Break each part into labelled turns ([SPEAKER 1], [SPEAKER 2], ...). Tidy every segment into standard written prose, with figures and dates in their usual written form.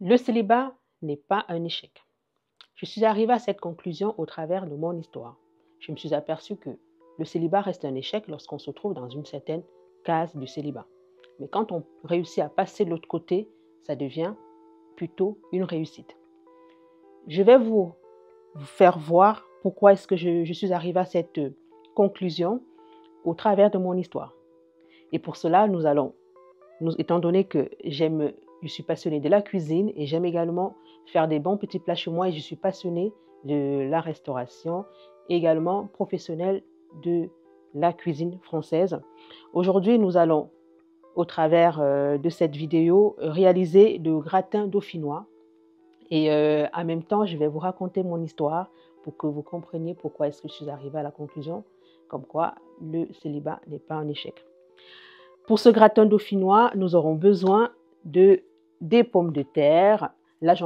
[SPEAKER 1] Le célibat n'est pas un échec. Je suis arrivée à cette conclusion au travers de mon histoire. Je me suis aperçue que le célibat reste un échec lorsqu'on se trouve dans une certaine case du célibat. Mais quand on réussit à passer de l'autre côté, ça devient plutôt une réussite. Je vais vous faire voir pourquoi est-ce que je suis arrivée à cette conclusion au travers de mon histoire. Et pour cela, étant donné que je suis passionnée de la cuisine et j'aime également faire des bons petits plats chez moi et je suis passionnée de la restauration, également professionnelle de la cuisine française. Aujourd'hui, nous allons, au travers de cette vidéo, réaliser le gratin dauphinois. Et en même temps, je vais vous raconter mon histoire pour que vous compreniez pourquoi est-ce que je suis arrivée à la conclusion comme quoi le célibat n'est pas un échec. Pour ce gratin dauphinois, nous aurons besoin des pommes de terre. Là, je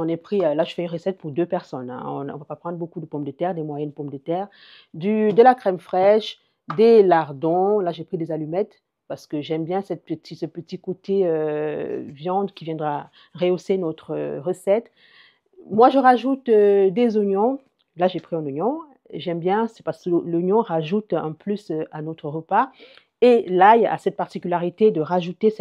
[SPEAKER 1] fais une recette pour 2 personnes. Hein. On ne va pas prendre beaucoup de pommes de terre, des moyennes pommes de terre, de la crème fraîche, des lardons. Là, j'ai pris des allumettes parce que j'aime bien ce petit côté viande qui viendra rehausser notre recette. Moi, je rajoute des oignons. Là, j'ai pris un oignon. J'aime bien, c'est parce que l'oignon rajoute un plus à notre repas. Et l'ail a cette particularité de rajouter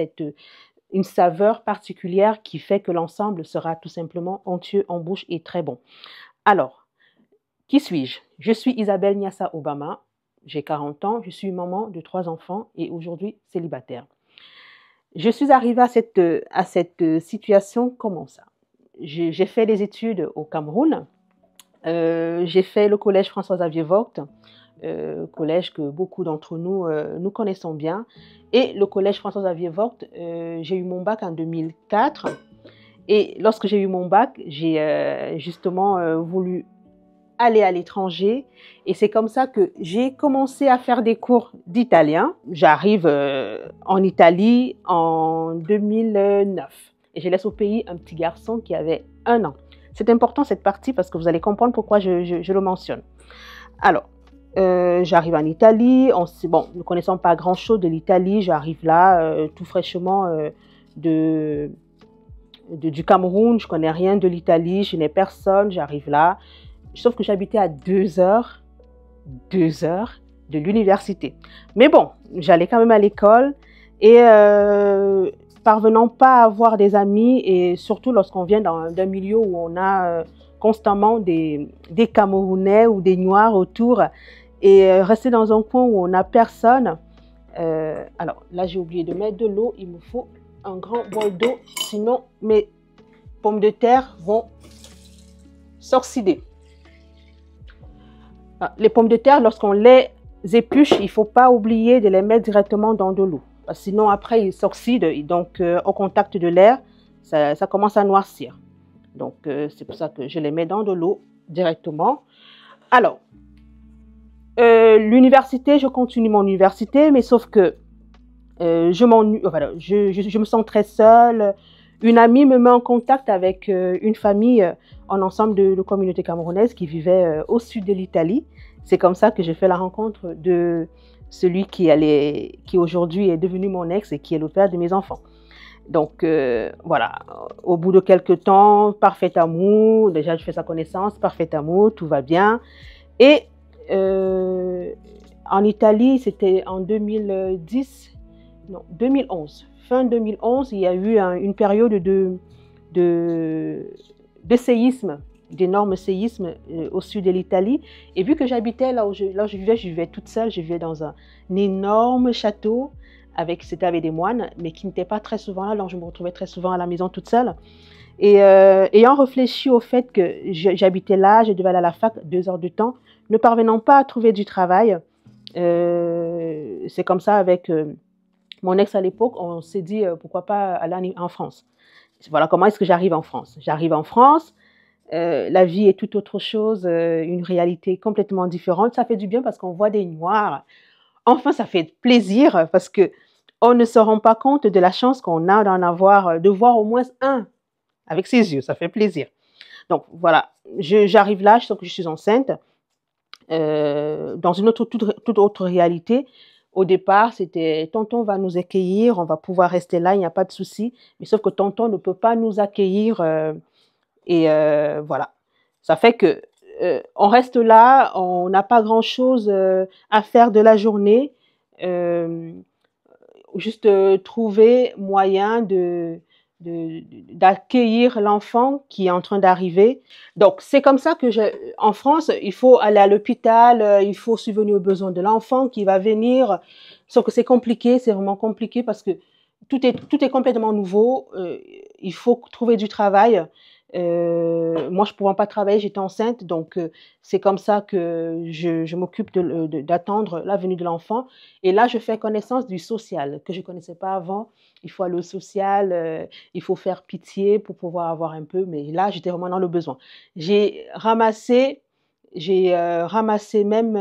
[SPEAKER 1] une saveur particulière qui fait que l'ensemble sera tout simplement onctueux en bouche et très bon. Alors, qui suis-je? Je suis Isabelle Nyassa Obama, j'ai 40 ans, je suis maman de 3 enfants et aujourd'hui célibataire. Je suis arrivée à cette situation comment ça? J'ai fait des études au Cameroun, j'ai fait le collège François-Xavier Vogt, collège que beaucoup d'entre nous, nous connaissons bien. Et le collège François-Xavier Vogt, j'ai eu mon bac en 2004. Et lorsque j'ai eu mon bac, j'ai justement voulu aller à l'étranger. Et c'est comme ça que j'ai commencé à faire des cours d'italien. J'arrive en Italie en 2009. Et je laisse au pays un petit garçon qui avait 1 an. C'est important cette partie parce que vous allez comprendre pourquoi je le mentionne. Alors, j'arrive en Italie, ne connaissant pas grand-chose de l'Italie, j'arrive là tout fraîchement du Cameroun, je ne connais rien de l'Italie, je n'ai personne, j'arrive là, sauf que j'habitais à 2 heures de l'université. Mais bon, j'allais quand même à l'école et parvenant pas à avoir des amis et surtout lorsqu'on vient d'un milieu où on a constamment des Camerounais ou des Noirs autour et rester dans un coin où on n'a personne. Alors là, j'ai oublié de mettre de l'eau. Il me faut un grand bol d'eau, sinon mes pommes de terre vont s'oxyder. Les pommes de terre, lorsqu'on les épluche, il ne faut pas oublier de les mettre directement dans de l'eau. Sinon, après, ils s'oxydent. Donc, au contact de l'air, ça commence à noircir. Donc, c'est pour ça que je les mets dans de l'eau directement. Alors, l'université, je continue mon université, mais sauf que je m'ennuie, voilà, je me sens très seule. Une amie me met en contact avec une famille en ensemble de communautés camerounaises qui vivaient au sud de l'Italie. C'est comme ça que j'ai fait la rencontre de celui qui aujourd'hui est devenu mon ex et qui est le père de mes enfants. Donc, voilà, au bout de quelques temps, parfait amour, déjà je fais sa connaissance, parfait amour, tout va bien. Et en Italie, c'était en 2011, fin 2011, il y a eu une période de séisme, d'énormes séismes au sud de l'Italie. Et vu que j'habitais là où je vivais toute seule, je vivais dans un énorme château, c'était avec des moines, mais qui n'étaient pas très souvent là, donc je me retrouvais très souvent à la maison toute seule. Et ayant réfléchi au fait que j'habitais là, je devais aller à la fac 2 heures de temps, ne parvenant pas à trouver du travail, c'est comme ça avec mon ex à l'époque, on s'est dit pourquoi pas aller en France. Voilà comment est-ce que j'arrive en France. J'arrive en France, la vie est tout autre chose, une réalité complètement différente. Ça fait du bien parce qu'on voit des Noirs. Enfin, ça fait plaisir parce qu'on ne se rend pas compte de la chance qu'on a de voir au moins un avec ses yeux. Ça fait plaisir. Donc voilà, j'arrive là, je sens que je suis enceinte. Dans une toute autre réalité, Au départ, c'était tonton va nous accueillir, on va pouvoir rester là, il n'y a pas de souci. Mais sauf que tonton ne peut pas nous accueillir voilà. Ça fait que on reste là, on n'a pas grand-chose à faire de la journée. Euh, Juste trouver moyen d'accueillir l'enfant qui est en train d'arriver. Donc, c'est comme ça que en France, il faut aller à l'hôpital, il faut subvenir aux besoins de l'enfant qui va venir. Sauf que c'est compliqué, c'est vraiment compliqué parce que tout est complètement nouveau. Il faut trouver du travail. Moi, je ne pouvais pas travailler, j'étais enceinte, donc c'est comme ça que je m'occupe d'attendre la venue de l'enfant. Et là, je fais connaissance du social que je ne connaissais pas avant. Il faut aller au social, il faut faire pitié pour pouvoir avoir un peu, mais là, j'étais vraiment dans le besoin. J'ai ramassé, ramassé même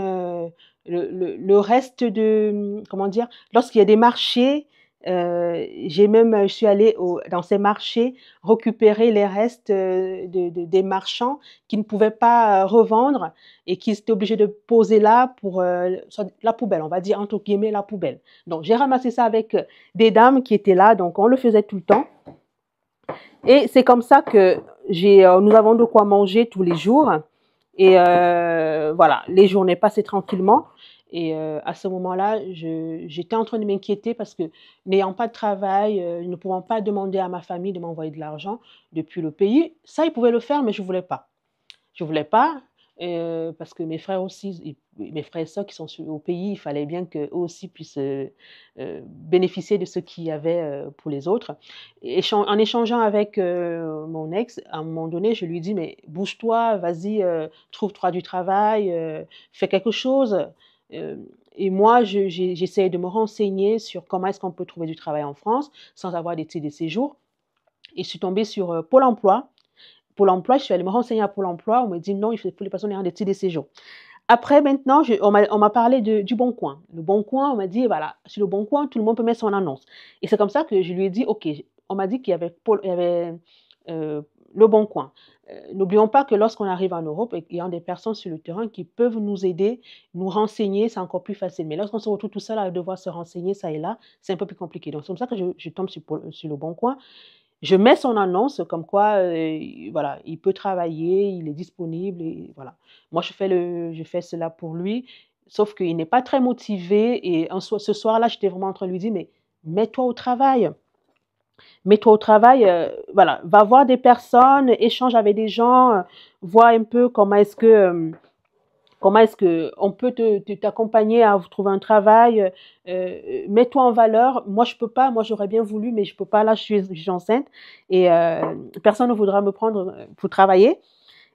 [SPEAKER 1] le reste de, comment dire, lorsqu'il y a des marchés, je suis allée dans ces marchés récupérer les restes des marchands qui ne pouvaient pas revendre et qui étaient obligés de poser là pour la poubelle, on va dire entre guillemets la poubelle. Donc j'ai ramassé ça avec des dames qui étaient là, donc on le faisait tout le temps. Et c'est comme ça que nous avons de quoi manger tous les jours. Et voilà, les journées passaient tranquillement. Et à ce moment-là, j'étais en train de m'inquiéter parce que n'ayant pas de travail, ne pouvant pas demander à ma famille de m'envoyer de l'argent depuis le pays, ça, ils pouvaient le faire, mais je ne voulais pas. Je ne voulais pas parce que mes frères aussi, mes frères et sœurs qui sont au pays, il fallait bien qu'eux aussi puissent bénéficier de ce qu'il y avait pour les autres. En échangeant avec mon ex, à un moment donné, je lui dis, mais bouge-toi, vas-y, trouve-toi du travail, fais quelque chose. Et moi, j'essaie de me renseigner sur comment est-ce qu'on peut trouver du travail en France sans avoir des titres de séjour. Et je suis tombée sur Pôle emploi. Pôle emploi, je suis allée me renseigner à Pôle emploi. On me dit non, il faut que les personnes aient des titres de séjour. Après, maintenant, on m'a parlé du Bon Coin. Le Bon Coin, on m'a dit, voilà, sur le Bon Coin, tout le monde peut mettre son annonce. Et c'est comme ça que je lui ai dit, OK, on m'a dit qu'il y avait, le Bon Coin. N'oublions pas que lorsqu'on arrive en Europe, il y a des personnes sur le terrain qui peuvent nous aider, nous renseigner, c'est encore plus facile. Mais lorsqu'on se retrouve tout seul à devoir se renseigner, ça et là, c'est un peu plus compliqué. Donc, c'est comme ça que je tombe sur le Bon Coin. Je mets son annonce comme quoi, voilà, il peut travailler, il est disponible et voilà. Moi, je fais cela pour lui, sauf qu'il n'est pas très motivé et ce soir-là, j'étais vraiment en train de lui dire, mais mets-toi au travail. Mets-toi au travail, voilà, va voir des personnes, échange avec des gens, vois un peu comment est-ce qu'on peut t'accompagner à trouver un travail, mets-toi en valeur. Moi, je peux pas, moi, j'aurais bien voulu, mais je peux pas, là, je suis enceinte et personne ne voudra me prendre pour travailler.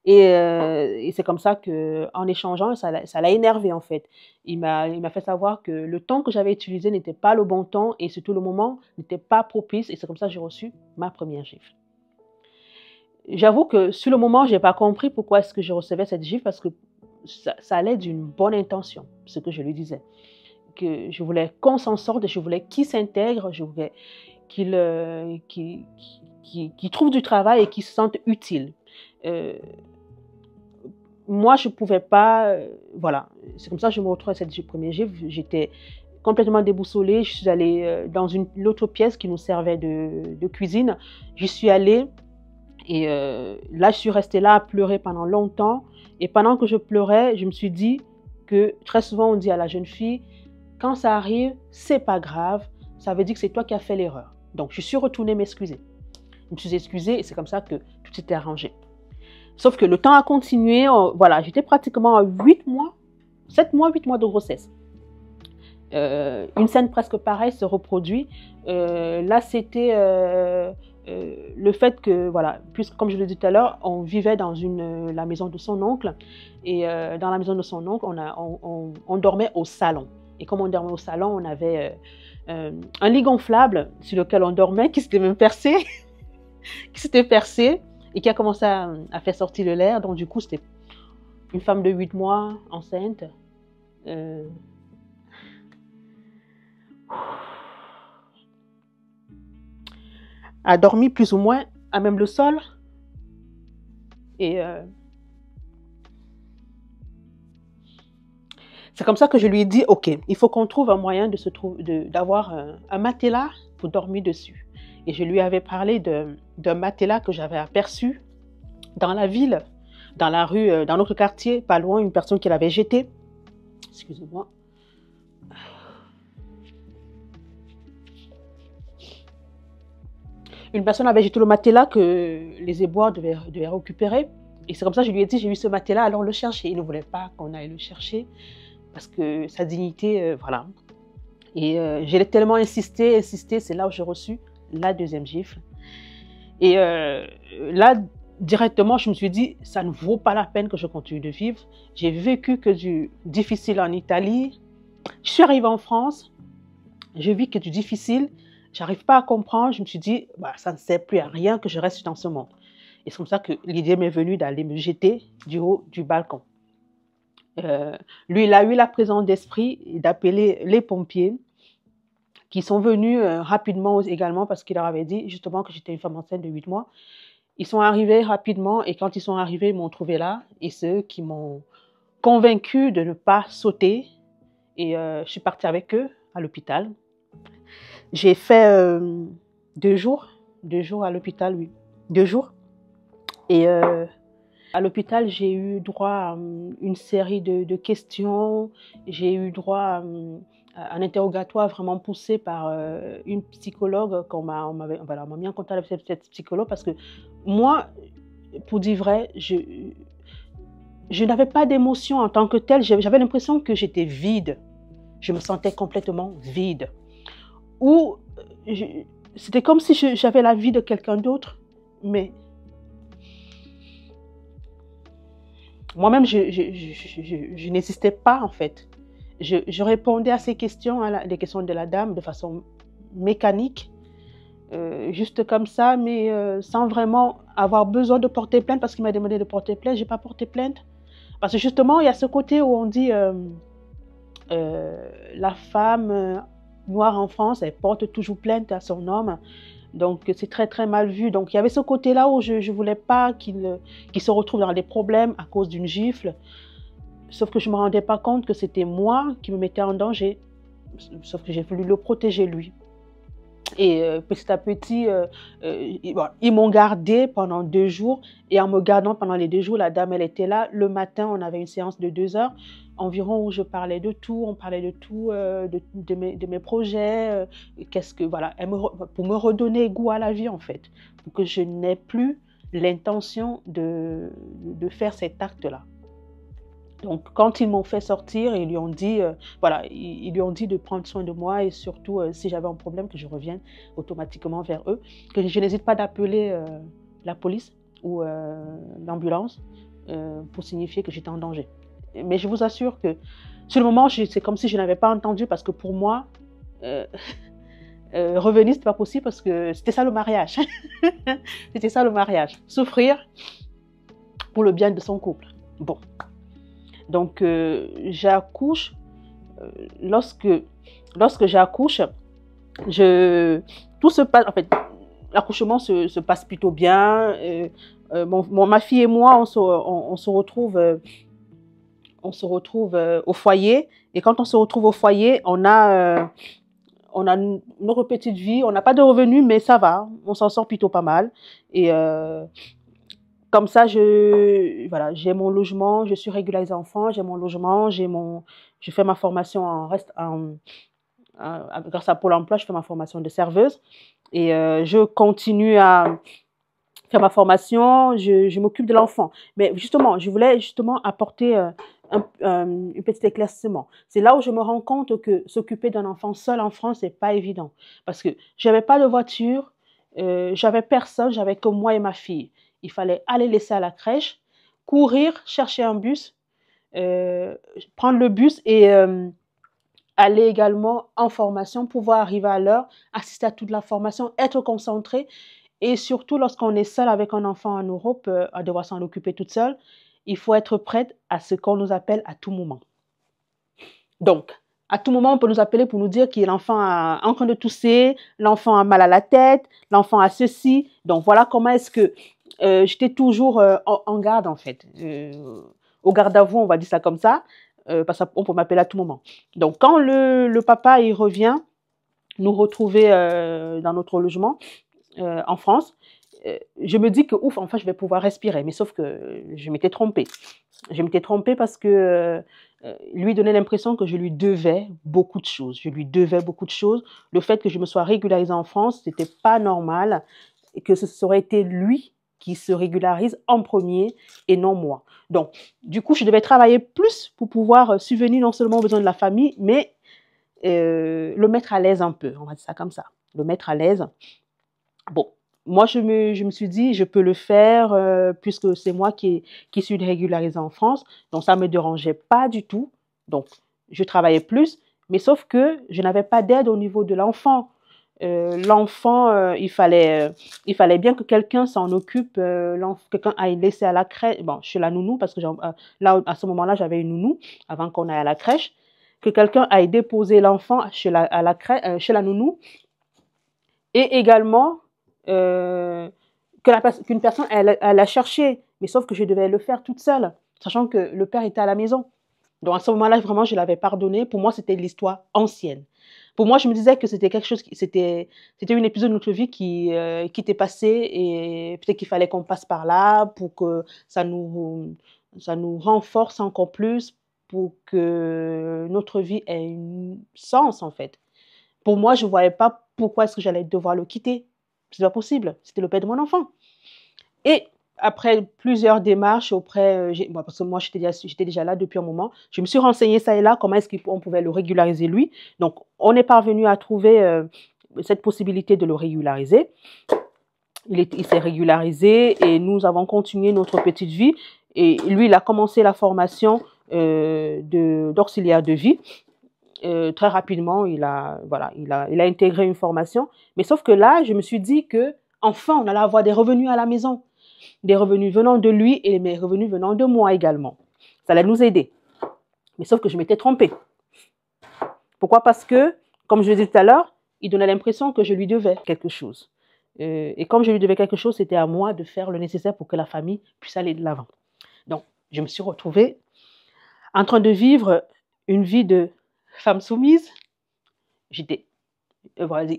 [SPEAKER 1] Et c'est comme ça qu'en échangeant, ça l'a énervé en fait. Il m'a fait savoir que le temps que j'avais utilisé n'était pas le bon temps et surtout le moment n'était pas propice. Et c'est comme ça que j'ai reçu ma première gifle. J'avoue que sur le moment, je n'ai pas compris pourquoi est-ce que je recevais cette gifle parce que ça allait d'une bonne intention, ce que je lui disais. Que je voulais qu'on s'en sorte, je voulais qu'il s'intègre, je voulais qu'il trouve du travail et qu'il se sente utile. Moi, je ne pouvais pas, voilà, c'est comme ça que je me retrouve à cette première gifle. J'étais complètement déboussolée. Je suis allée dans l'autre pièce qui nous servait de cuisine. J'y suis allée et là, je suis restée là à pleurer pendant longtemps. Et pendant que je pleurais, je me suis dit que très souvent, on dit à la jeune fille, quand ça arrive, c'est pas grave, ça veut dire que c'est toi qui as fait l'erreur. Donc, je suis retournée m'excuser. Je me suis excusée et c'est comme ça que tout s'était arrangé. Sauf que le temps a continué, voilà, j'étais pratiquement à 8 mois, 7 mois, 8 mois de grossesse. Une scène presque pareille se reproduit. Là, c'était le fait que, voilà, puisque comme je l'ai dit tout à l'heure, on vivait dans la maison de son oncle. Et dans la maison de son oncle, on dormait au salon. Et comme on dormait au salon, on avait un lit gonflable sur lequel on dormait, qui s'était même percé, qui s'était percé et qui a commencé à faire sortir le l'air. Donc, du coup, c'était une femme de 8 mois, enceinte. A dormi plus ou moins à même le sol. Et C'est comme ça que je lui ai dit, OK, il faut qu'on trouve un moyen d'avoir un matelas pour dormir dessus. Et je lui avais parlé d'un matelas que j'avais aperçu dans la ville, dans la rue, dans notre quartier, pas loin, une personne qui l'avait jeté. Excusez-moi. Une personne avait jeté le matelas que les éboueurs devaient récupérer. Et c'est comme ça que je lui ai dit, j'ai vu ce matelas, alors le chercher. Il ne voulait pas qu'on aille le chercher parce que sa dignité, voilà. Et j'ai tellement insisté, c'est là où j'ai reçu la deuxième gifle. Et là, directement, je me suis dit, ça ne vaut pas la peine que je continue de vivre. J'ai vécu que du difficile en Italie. Je suis arrivée en France, je vis que du difficile. J'arrive pas à comprendre. Je me suis dit, bah, ça ne sert plus à rien que je reste dans ce monde. Et c'est comme ça que l'idée m'est venue d'aller me jeter du haut du balcon. Lui, il a eu la présence d'esprit d'appeler les pompiers qui sont venus rapidement également parce qu'il leur avait dit justement que j'étais une femme enceinte de 8 mois. Ils sont arrivés rapidement et quand ils sont arrivés, ils m'ont trouvé là et c'est eux qui m'ont convaincu de ne pas sauter et je suis partie avec eux à l'hôpital. J'ai fait 2 jours à l'hôpital, oui, 2 jours. Et à l'hôpital, j'ai eu droit à une série de questions. J'ai eu droit à un interrogatoire vraiment poussé par une psychologue qu'on m'a mis en contact avec cette psychologue parce que moi, pour dire vrai, je n'avais pas d'émotion en tant que telle. J'avais l'impression que j'étais vide. Je me sentais complètement vide. Ou c'était comme si j'avais la vie de quelqu'un d'autre, mais moi-même, je n'existais pas en fait. Je répondais à ces questions, les questions de la dame, de façon mécanique, juste comme ça, mais sans vraiment avoir besoin de porter plainte parce qu'il m'a demandé de porter plainte. Je n'ai pas porté plainte. Parce que justement, il y a ce côté où on dit la femme noire en France, elle porte toujours plainte à son homme. Donc, c'est très, très mal vu. Donc, il y avait ce côté-là où je ne voulais pas qu'il se retrouve dans des problèmes à cause d'une gifle. Sauf que je ne me rendais pas compte que c'était moi qui me mettais en danger. Sauf que j'ai voulu le protéger, lui. Et petit à petit, ils m'ont gardé pendant 2 jours. Et en me gardant pendant les 2 jours, la dame, elle était là. Le matin, on avait une séance de 2 heures environ où je parlais de tout. On parlait de tout, de mes projets. Voilà, pour me redonner goût à la vie, en fait. Pour que je n'ai plus l'intention de faire cet acte-là. Donc, quand ils m'ont fait sortir, ils lui ont dit, ils lui ont dit de prendre soin de moi et surtout, si j'avais un problème, que je revienne automatiquement vers eux, que je n'hésite pas d'appeler la police ou l'ambulance pour signifier que j'étais en danger. Mais je vous assure que sur le moment, c'est comme si je n'avais pas entendu parce que pour moi, revenir, ce n'était pas possible parce que c'était ça le mariage. C'était ça le mariage. Souffrir pour le bien de son couple. Bon. Donc, j'accouche. Lorsque j'accouche, tout se passe. En fait, l'accouchement se passe plutôt bien. Ma fille et moi, on se retrouve au foyer. Et quand on se retrouve au foyer, on a notre petite vie. On n'a pas de revenus, mais ça va. On s'en sort plutôt pas mal. Et comme ça, j'ai mon logement, je suis régularisée enfant, j'ai mon logement, je fais ma formation grâce à Pôle emploi, je fais ma formation de serveuse et je continue à faire ma formation, je m'occupe de l'enfant. Mais justement, je voulais apporter un petit éclaircissement. C'est là où je me rends compte que s'occuper d'un enfant seul en France, c'est pas évident. Parce que j'avais pas de voiture, j'avais personne, j'avais que moi et ma fille. Il fallait aller laisser à la crèche, courir, chercher un bus, prendre le bus et aller également en formation, pouvoir arriver à l'heure, assister à toute la formation, être concentré. Et surtout, lorsqu'on est seul avec un enfant en Europe, à devoir s'en occuper toute seule, il faut être prête à ce qu'on nous appelle à tout moment. Donc, à tout moment, on peut nous appeler pour nous dire que l'enfant est en train de tousser, l'enfant a mal à la tête, l'enfant a ceci. Donc, voilà comment est-ce que j'étais toujours en garde, en fait. Au garde à vous, on va dire ça comme ça. parce qu'on peut m'appeler à tout moment. Donc, quand le papa il revient nous retrouver dans notre logement en France, je me dis que ouf, enfin je vais pouvoir respirer. Mais sauf que je m'étais trompée. Je m'étais trompée parce que lui donnait l'impression que je lui devais beaucoup de choses. Je lui devais beaucoup de choses. Le fait que je me sois régularisée en France, c'était pas normal et que ce aurait été lui qui se régularise en premier et non moi. Donc, du coup, je devais travailler plus pour pouvoir subvenir non seulement aux besoins de la famille, mais le mettre à l'aise un peu. On va dire ça comme ça. Le mettre à l'aise. Bon, moi, je me suis dit, je peux le faire puisque c'est moi qui suis régularisée en France. Donc, ça ne me dérangeait pas du tout. Donc, je travaillais plus, mais sauf que je n'avais pas d'aide au niveau de l'enfant. L'enfant, il fallait bien que quelqu'un s'en occupe, quelqu'un aille laisser à la crèche, bon, chez la nounou, parce que là, à ce moment-là, j'avais une nounou avant qu'on aille à la crèche, que quelqu'un aille déposer l'enfant chez la nounou, et également qu'une personne elle la chercher, mais sauf que je devais le faire toute seule, sachant que le père était à la maison. Donc à ce moment-là, vraiment, je l'avais pardonné. Pour moi, c'était l'histoire ancienne. Pour moi, je me disais que c'était quelque chose, c'était une épisode de notre vie qui était passé et peut-être qu'il fallait qu'on passe par là pour que ça nous renforce encore plus pour que notre vie ait un sens en fait. Pour moi, je ne voyais pas pourquoi est-ce que j'allais devoir le quitter. C'est pas possible. C'était le père de mon enfant. Et après plusieurs démarches auprès, parce que moi j'étais déjà là depuis un moment, je me suis renseignée ça et là, comment est-ce qu'on pouvait le régulariser lui. Donc on est parvenu à trouver cette possibilité de le régulariser. Il s'est régularisé et nous avons continué notre petite vie. Et lui, il a commencé la formation d'auxiliaire de vie. Très rapidement, il a intégré une formation. Mais sauf que là, je me suis dit que enfin, on allait avoir des revenus à la maison. Des revenus venant de lui et mes revenus venant de moi également. Ça allait nous aider. Mais sauf que je m'étais trompée. Pourquoi? Parce que, comme je le disais tout à l'heure, il donnait l'impression que je lui devais quelque chose. Et comme je lui devais quelque chose, c'était à moi de faire le nécessaire pour que la famille puisse aller de l'avant. Donc, je me suis retrouvée en train de vivre une vie de femme soumise. J'étais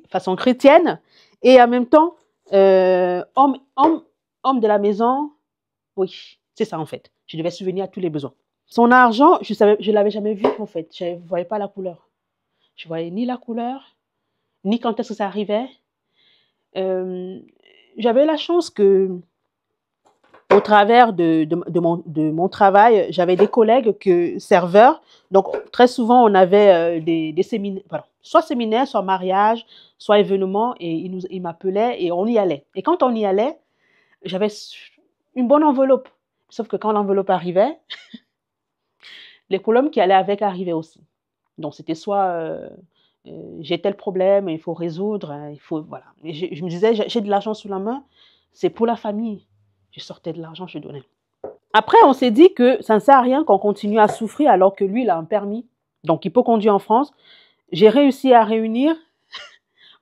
[SPEAKER 1] façon chrétienne et en même temps, homme de la maison. Oui, c'est ça en fait. Je devais subvenir à tous les besoins. Son argent, je ne l'avais jamais vu en fait. Je ne voyais pas la couleur. Je ne voyais ni la couleur, ni quand est-ce que ça arrivait. J'avais la chance que, au travers de mon travail, j'avais des collègues serveurs. Donc, très souvent, on avait des séminaires, pardon, soit séminaires, soit mariages, soit événements, et ils m'appelaient et on y allait. Et quand on y allait, j'avais une bonne enveloppe. Sauf que quand l'enveloppe arrivait, les problèmes qui allaient avec arrivaient aussi. Donc, c'était soit j'ai tel problème, il faut résoudre, il faut, voilà. Et je me disais, j'ai de l'argent sous la main, c'est pour la famille. Je sortais de l'argent, je donnais. Après, on s'est dit que ça ne sert à rien qu'on continue à souffrir alors que lui, il a un permis. Donc, il peut conduire en France. J'ai réussi à réunir,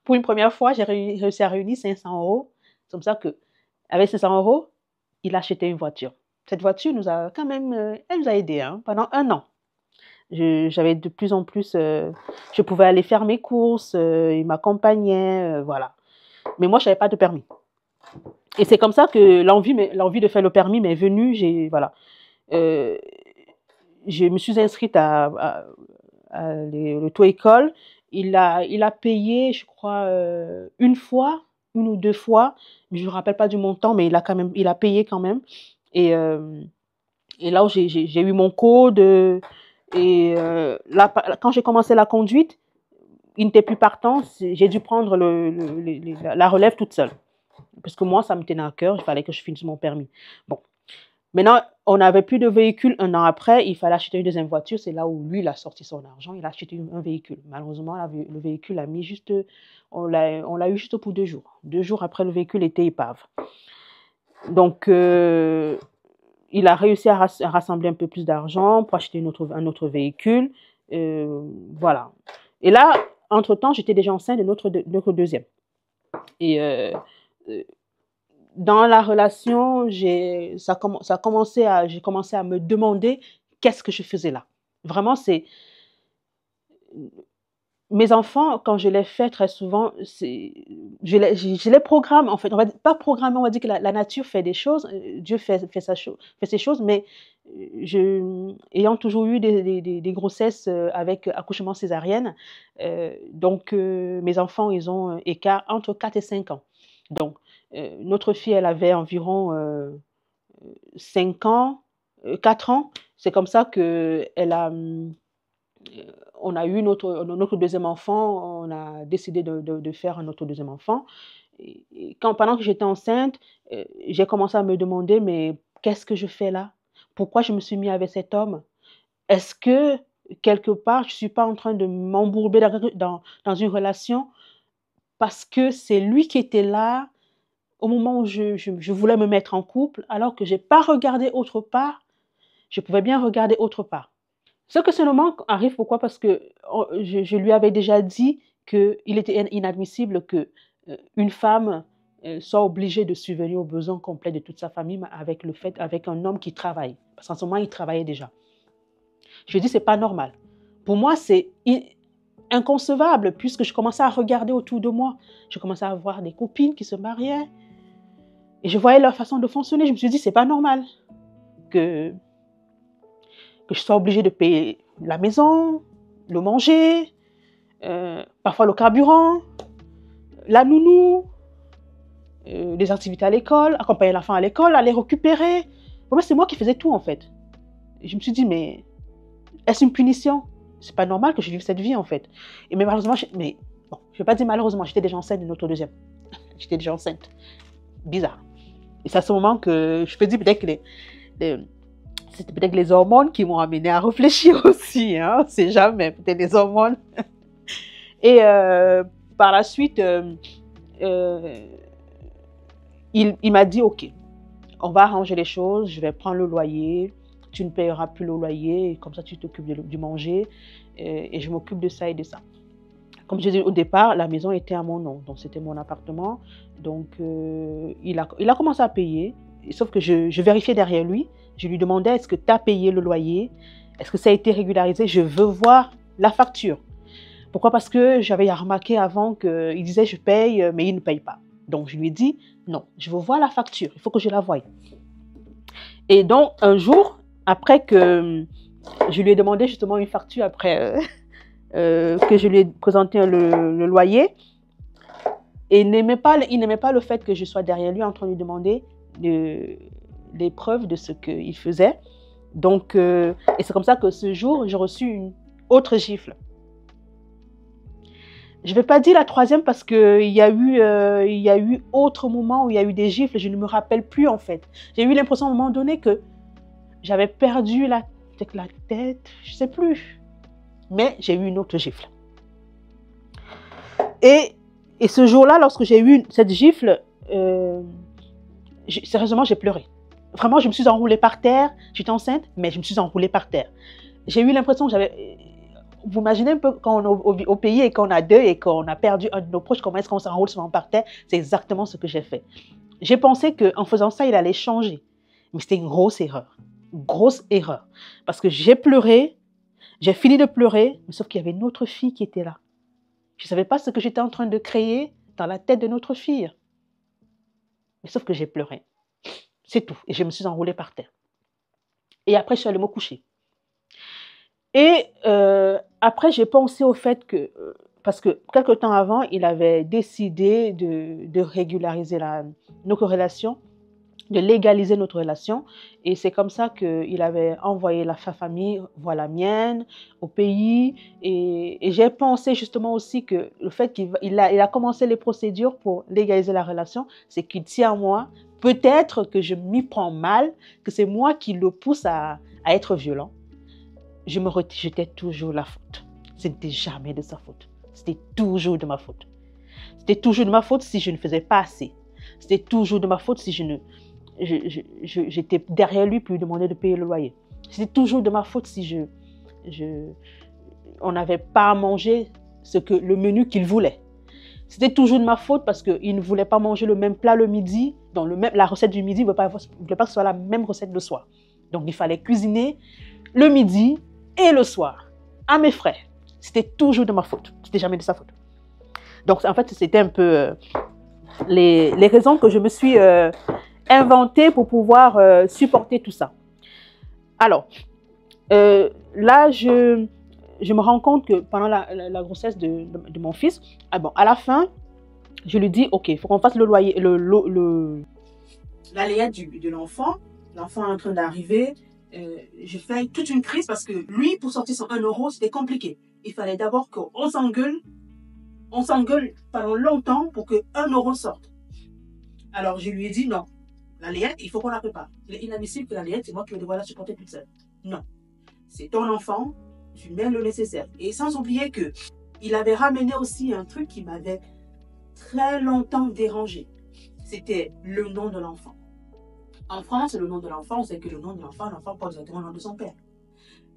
[SPEAKER 1] pour une première fois, j'ai réussi à réunir 500 euros. C'est comme ça qu'avec 500 euros, il a acheté une voiture. Cette voiture nous a quand même, elle nous a aidés pendant 1 an. J'avais de plus en plus, je pouvais aller faire mes courses, il m'accompagnait, voilà. Mais moi, je n'avais pas de permis. Et c'est comme ça que l'envie de faire le permis m'est venue. Je me suis inscrite à l'auto-école. Il a payé, je crois, une ou 2 fois. Je ne me rappelle pas du montant, mais il a payé quand même. Et là où j'ai eu mon code, là, quand j'ai commencé la conduite, il n'était plus partant. J'ai dû prendre la relève toute seule. Parce que moi, ça me tenait à cœur, il fallait que je finisse mon permis. Bon. Maintenant, on n'avait plus de véhicule 1 an après, il fallait acheter une deuxième voiture. C'est là où lui, il a sorti son argent, il a acheté un véhicule. Malheureusement, le véhicule a mis juste, on l'a eu juste pour 2 jours. 2 jours après, le véhicule était épave. Donc, il a réussi à rassembler un peu plus d'argent pour acheter un autre véhicule. Voilà. Et là, entre-temps, j'étais déjà enceinte de notre deuxième. Et dans la relation, j'ai commencé à me demander qu'est-ce que je faisais là. Vraiment, c'est... Mes enfants, quand je les fais très souvent, je les programme, en fait. On va pas programmer, on va dire que la nature fait des choses, Dieu fait ses choses, mais ayant toujours eu des grossesses avec accouchement césarienne, mes enfants, ils ont un écart entre 4 et 5 ans. Donc, notre fille, elle avait environ 5 ans, 4 ans. C'est comme ça qu'elle a... on a eu notre deuxième enfant, on a décidé de faire notre deuxième enfant. Et pendant que j'étais enceinte, j'ai commencé à me demander, mais qu'est-ce que je fais là? Pourquoi je me suis mis avec cet homme? Est-ce que, quelque part, je ne suis pas en train de m'embourber dans une relation parce que c'est lui qui était là au moment où je voulais me mettre en couple, alors que je n'ai pas regardé autre part? Je pouvais bien regarder autre part. Ce questionnement arrive pourquoi? Parce que je lui avais déjà dit qu'il était inadmissible qu'une femme soit obligée de subvenir aux besoins complets de toute sa famille avec un homme qui travaille. Parce qu'en ce moment, il travaillait déjà. Je lui ai dit, c'est pas normal. Pour moi, c'est inconcevable puisque je commençais à regarder autour de moi. Je commençais à voir des copines qui se mariaient et je voyais leur façon de fonctionner. Je me suis dit, c'est pas normal que je sois obligée de payer la maison, le manger, parfois le carburant, la nounou, des activités à l'école, accompagner l'enfant à l'école, aller récupérer. Pour moi, c'est moi qui faisais tout en fait. Et je me suis dit, mais est-ce une punition? C'est pas normal que je vive cette vie en fait. Mais malheureusement, je ne vais pas dire malheureusement, j'étais déjà enceinte de notre deuxième. J'étais déjà enceinte. Bizarre. Et c'est à ce moment que je me dis peut-être que c'était peut-être les hormones qui m'ont amené à réfléchir aussi, hein? On sait jamais, peut-être les hormones. Et par la suite, il m'a dit, OK, on va arranger les choses, je vais prendre le loyer, tu ne payeras plus le loyer, comme ça tu t'occupes du manger, et je m'occupe de ça et de ça. Comme je disais au départ, la maison était à mon nom, donc c'était mon appartement. Donc il a commencé à payer, sauf que je vérifiais derrière lui. Je lui demandais, est-ce que tu as payé le loyer? Est-ce que ça a été régularisé? Je veux voir la facture. Pourquoi? Parce que j'avais remarqué avant qu'il disait, je paye, mais il ne paye pas. Donc je lui ai dit, non, je veux voir la facture, il faut que je la voie. Et donc un jour, après que je lui ai demandé justement une facture, après que je lui ai présenté le loyer, et il n'aimait pas le fait que je sois derrière lui en train de lui demander les preuves de ce qu'il faisait. Donc, et c'est comme ça que ce jour, j'ai reçu une autre gifle. Je ne vais pas dire la troisième parce qu'il y a eu autre moment où il y a eu des gifles, je ne me rappelle plus en fait. J'ai eu l'impression à un moment donné que j'avais perdu la tête, je ne sais plus. Mais j'ai eu une autre gifle. Et ce jour-là, lorsque j'ai eu cette gifle, sérieusement, j'ai pleuré. Vraiment, je me suis enroulée par terre. J'étais enceinte, mais je me suis enroulée par terre. J'ai eu l'impression que j'avais... Vous imaginez un peu quand on est au pays et qu'on a deux et qu'on a perdu un de nos proches, comment est-ce qu'on s'enroule souvent par terre? C'est exactement ce que j'ai fait. J'ai pensé qu'en faisant ça, il allait changer. Mais c'était une grosse erreur. Une grosse erreur. Parce que j'ai pleuré, j'ai fini de pleurer, mais sauf qu'il y avait une autre fille qui était là. Je ne savais pas ce que j'étais en train de créer dans la tête de notre fille. Mais sauf que j'ai pleuré. C'est tout. Et je me suis enroulée par terre. Et après, je suis allée me coucher. Et après, j'ai pensé au fait que, parce que quelque temps avant, il avait décidé de régulariser notre relation, de légaliser notre relation. Et c'est comme ça qu'il avait envoyé sa famille voir la mienne au pays. Et j'ai pensé justement aussi que le fait qu'il a commencé les procédures pour légaliser la relation, c'est qu'il tient à moi. Peut-être que je m'y prends mal, que c'est moi qui le pousse à être violent. Je me rejetais toujours la faute. Ce n'était jamais de sa faute. C'était toujours de ma faute. C'était toujours de ma faute si je ne faisais pas assez. C'était toujours de ma faute si j'étais derrière lui pour lui demander de payer le loyer. C'était toujours de ma faute si on n'avait pas à manger le menu qu'il voulait. C'était toujours de ma faute parce qu'il ne voulait pas manger le même plat le midi. Donc la recette du midi, il ne voulait pas que ce soit la même recette le soir. Donc il fallait cuisiner le midi et le soir à mes frères, c'était toujours de ma faute. C'était jamais de sa faute. Donc, en fait, c'était un peu les raisons que je me suis inventées pour pouvoir supporter tout ça. Alors, là, je me rends compte que pendant la grossesse de mon fils, à la fin, je lui dis, OK, il faut qu'on fasse le loyer, l'aléa de l'enfant. L'enfant est en train d'arriver. J'ai fait toute une crise parce que lui, pour sortir son 1 euro, c'était compliqué. Il fallait d'abord qu'on s'engueule. On s'engueule pendant longtemps pour que 1 euro sorte. Alors, je lui ai dit non. La layette, il faut qu'on la prépare. Il est inadmissible que la layette, c'est moi qui vais devoir la supporter toute seule. Non. C'est ton enfant, tu mets le nécessaire. Et sans oublier qu'il avait ramené aussi un truc qui m'avait très longtemps dérangé. C'était le nom de l'enfant. En France, le nom de l'enfant, on sait que le nom de l'enfant porte directement le nom de son père.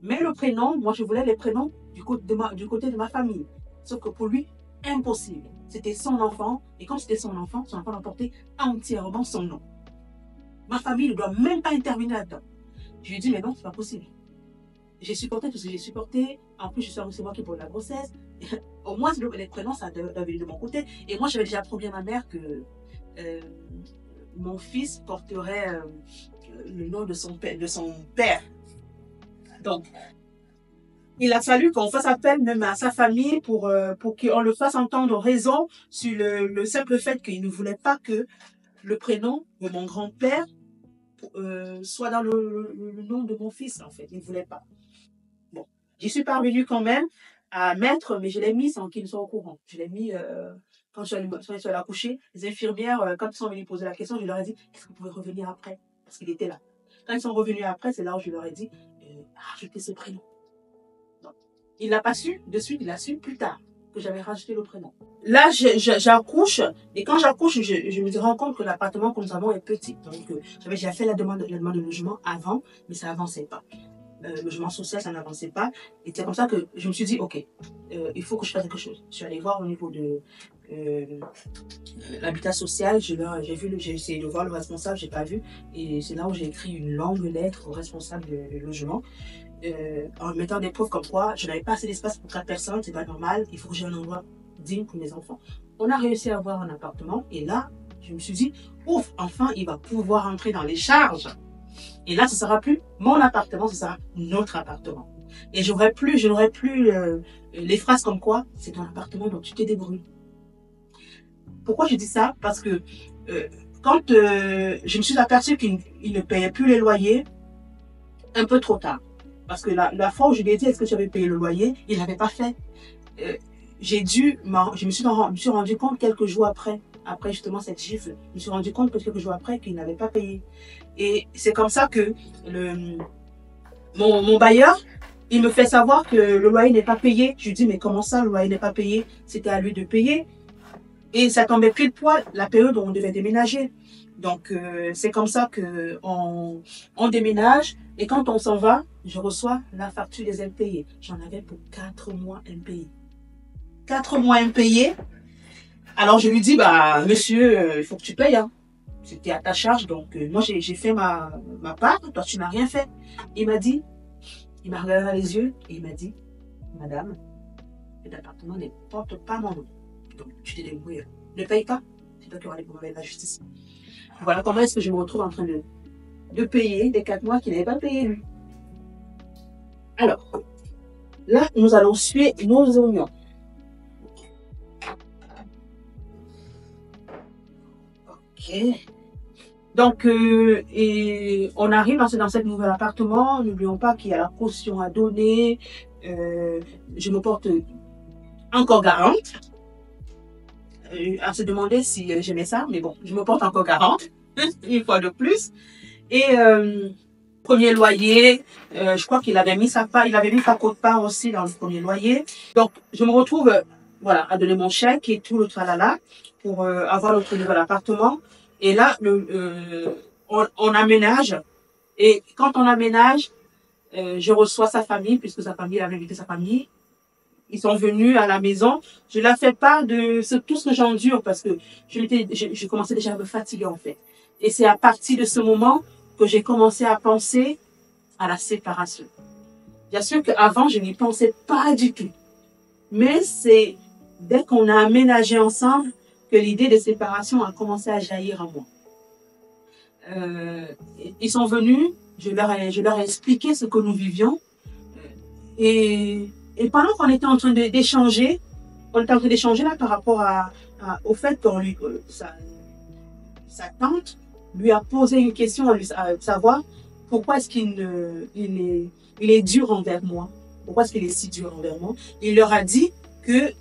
[SPEAKER 1] Mais le prénom, moi je voulais les prénoms du côté de ma famille. Sauf que pour lui, impossible. C'était son enfant, et comme c'était son enfant doit porter entièrement son nom. Ma famille ne doit même pas intervenir là-dedans. Je lui ai dit, mais non, c'est pas possible. J'ai supporté tout ce que j'ai supporté. En plus, c'est moi qui pour la grossesse. Au moins, les prénoms, ça devait venir de mon côté. Et moi, j'avais déjà promis à ma mère que mon fils porterait le nom de son père. Donc, il a fallu qu'on fasse appel même à sa famille pour qu'on le fasse entendre raison sur le simple fait qu'il ne voulait pas que le prénom de mon grand-père soit dans le nom de mon fils, en fait. Il ne voulait pas. Bon, j'y suis parvenue quand même à mettre, mais je l'ai mis sans qu'il soit au courant. Je l'ai mis quand je suis allée accoucher. Les infirmières, quand ils sont venues poser la question, je leur ai dit, est-ce que vous pouvez revenir après? Parce qu'il était là. Quand ils sont revenus après, c'est là où je leur ai dit, rajoutez ce prénom. Donc, il l'a pas su de suite, il l'a su plus tard que j'avais rajouté le prénom. Là, j'accouche, et quand j'accouche, je me rends compte que l'appartement que nous avons est petit. Donc, j'avais déjà fait la demande de logement avant, mais ça n'avançait pas. Logement social, ça n'avançait pas. Et c'est comme ça que je me suis dit, OK, il faut que je fasse quelque chose. Je suis allée voir au niveau de l'habitat social. J'ai essayé de voir le responsable, j'ai pas vu. Et c'est là où j'ai écrit une longue lettre au responsable de logement. En mettant des preuves comme quoi je n'avais pas assez d'espace pour 4 personnes, c'est pas normal, il faut que j'ai un endroit digne pour mes enfants. On a réussi à avoir un appartement et là, je me suis dit, ouf, enfin, il va pouvoir entrer dans les charges. Et là, ce ne sera plus mon appartement, ce sera notre appartement. Et je n'aurai plus les phrases comme quoi, c'est ton appartement, donc tu te débrouilles. Pourquoi je dis ça? Parce que quand je me suis aperçue qu'il ne payait plus les loyers, un peu trop tard. Parce que la fois où je lui ai dit, est-ce que tu avais payé le loyer, il ne l'avait pas fait. Je me suis rendu compte quelques jours après justement cette chiffre, je me suis rendu compte quelques jours après qu'il n'avait pas payé. Et c'est comme ça que mon bailleur, il me fait savoir que le loyer n'est pas payé. Je lui dis, mais comment ça, le loyer n'est pas payé? C'était à lui de payer. Et ça tombait pile poil la période où on devait déménager. Donc, c'est comme ça qu'on déménage. Et quand on s'en va, je reçois la facture des impayés. J'en avais pour 4 mois impayés. 4 mois impayés. Alors, je lui dis, monsieur, il faut que tu payes. Hein. C'était à ta charge. Donc, moi, j'ai fait ma part. Toi, tu n'as rien fait. Il m'a regardé dans les yeux et il m'a dit, madame, cet appartement ne porte pas mon nom. Donc, tu te débrouilles. Ne paye pas. C'est toi qui auras les problèmes avec la justice. Voilà comment est-ce que je me retrouve en train de payer des 4 mois qu'il n'avait pas payé lui. Alors, là, nous allons suer nos oignons. Ok. Donc, et on arrive dans cet nouvel appartement. N'oublions pas qu'il y a la caution à donner. Je me porte encore garante. À se demander si j'aimais ça, mais bon, je me porte encore garante, une fois de plus. Et premier loyer, je crois qu'il avait mis sa part, il avait mis sa quote-part aussi dans le premier loyer. Donc, je me retrouve, voilà, à donner mon chèque et tout le tralala pour avoir notre nouvel appartement. Et là, on aménage. Et quand on aménage, je reçois sa famille, puisque sa famille avait invité sa famille. Ils sont venus à la maison. Je leur fais part de tout ce que j'endure parce que je commençais déjà à me fatiguer en fait. Et c'est à partir de ce moment que j'ai commencé à penser à la séparation.
[SPEAKER 2] Bien sûr qu'avant, je n'y pensais pas du tout. Mais c'est dès qu'on a aménagé ensemble que l'idée de séparation a commencé à jaillir en moi. Ils sont venus, je leur ai expliqué ce que nous vivions. Et pendant qu'on était en train d'échanger, on était en train d'échanger là par rapport au fait qu'on lui, sa tante lui a posé une question à savoir pourquoi est-ce il est dur envers moi. Pourquoi est-ce qu'il est si dur envers moi? Il leur a dit que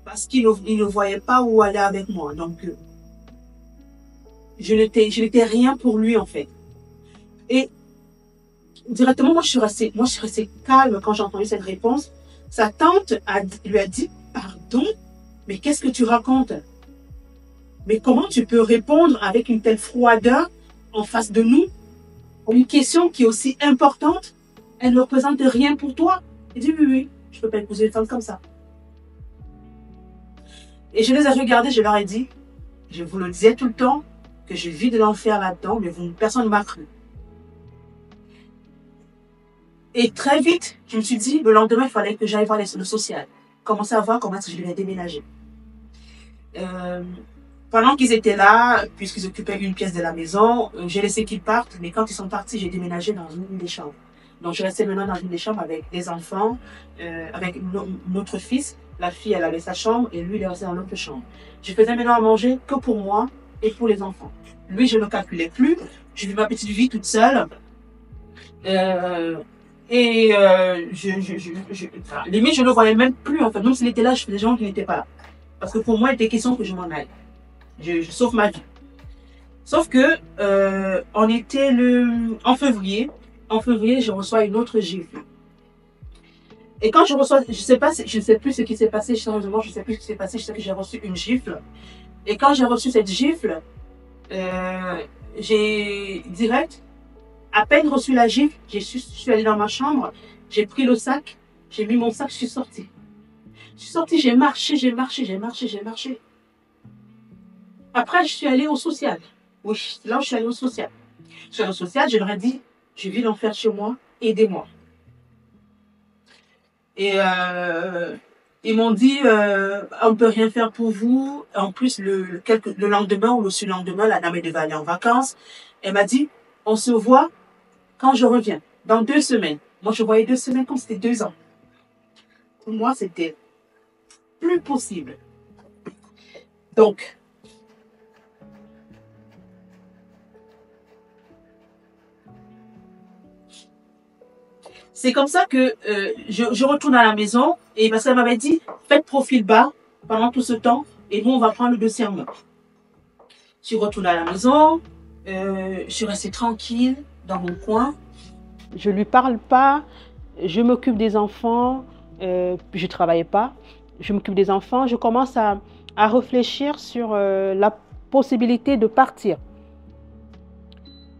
[SPEAKER 2] parce qu'il ne voyait pas où aller avec moi. Donc, je n'étais rien pour lui, en fait. Et directement, moi, je suis restée calme quand j'ai entendu cette réponse. Sa tante lui a dit, pardon, mais qu'est-ce que tu racontes? Mais comment tu peux répondre avec une telle froideur en face de nous? Une question qui est aussi importante, elle ne représente rien pour toi. Il dit, oui, oui, je ne peux pas épouser une femme comme ça. Et je les ai regardés, je leur ai dit, je vous le disais tout le temps, que je vis de l'enfer là-dedans, mais personne ne m'a cru. Et très vite, je me suis dit, le lendemain, il fallait que j'aille voir le social. Commencer à voir comment est-ce que je devais déménager. Pendant qu'ils étaient là, puisqu'ils occupaient une pièce de la maison, j'ai laissé qu'ils partent, mais quand ils sont partis, j'ai déménagé dans une des chambres. Donc, je restais maintenant dans une des chambres avec des enfants, avec notre fils. La fille, elle avait sa chambre et lui, il est resté dans l'autre chambre. Je faisais maintenant à manger que pour moi et pour les enfants. Lui, je ne calculais plus. Je vivais ma petite vie toute seule. Limite, je ne le voyais même plus. En fait, même s'il était là, je faisais genre qu'il n'était pas là. Parce que pour moi, il était question que je m'en aille. Je sauve ma vie. Sauf que, on était en février. En février, je reçois une autre gifle. Et quand je reçois, je sais plus ce qui s'est passé, sérieusement, je sais plus ce qui s'est passé, je sais que j'ai reçu une gifle. Et quand j'ai reçu cette gifle, j'ai direct, à peine reçu la gifle, je suis allée dans ma chambre, j'ai pris le sac, j'ai mis mon sac, je suis sortie. Je suis sortie, j'ai marché. Après, je suis allée au social. Oui, c'est là où je suis allée au social. Je suis allée au social, je leur ai dit, je vis l'enfer chez moi, aidez-moi. Et ils m'ont dit, on ne peut rien faire pour vous. En plus, le lendemain ou le surlendemain, la dame devait aller en vacances. Elle m'a dit, on se voit quand je reviens, dans 2 semaines. Moi, je voyais 2 semaines comme c'était 2 ans. Pour moi, c'était plus possible. Donc, c'est comme ça que je retourne à la maison et parce qu'elle m'avait dit, faites profil bas pendant tout ce temps et nous, on va prendre le dossier en main. Je suis retournée à la maison, je suis restée tranquille dans mon coin.
[SPEAKER 1] Je ne lui parle pas, je m'occupe des enfants, je ne travaillais pas, je m'occupe des enfants, je commence à réfléchir sur la possibilité de partir.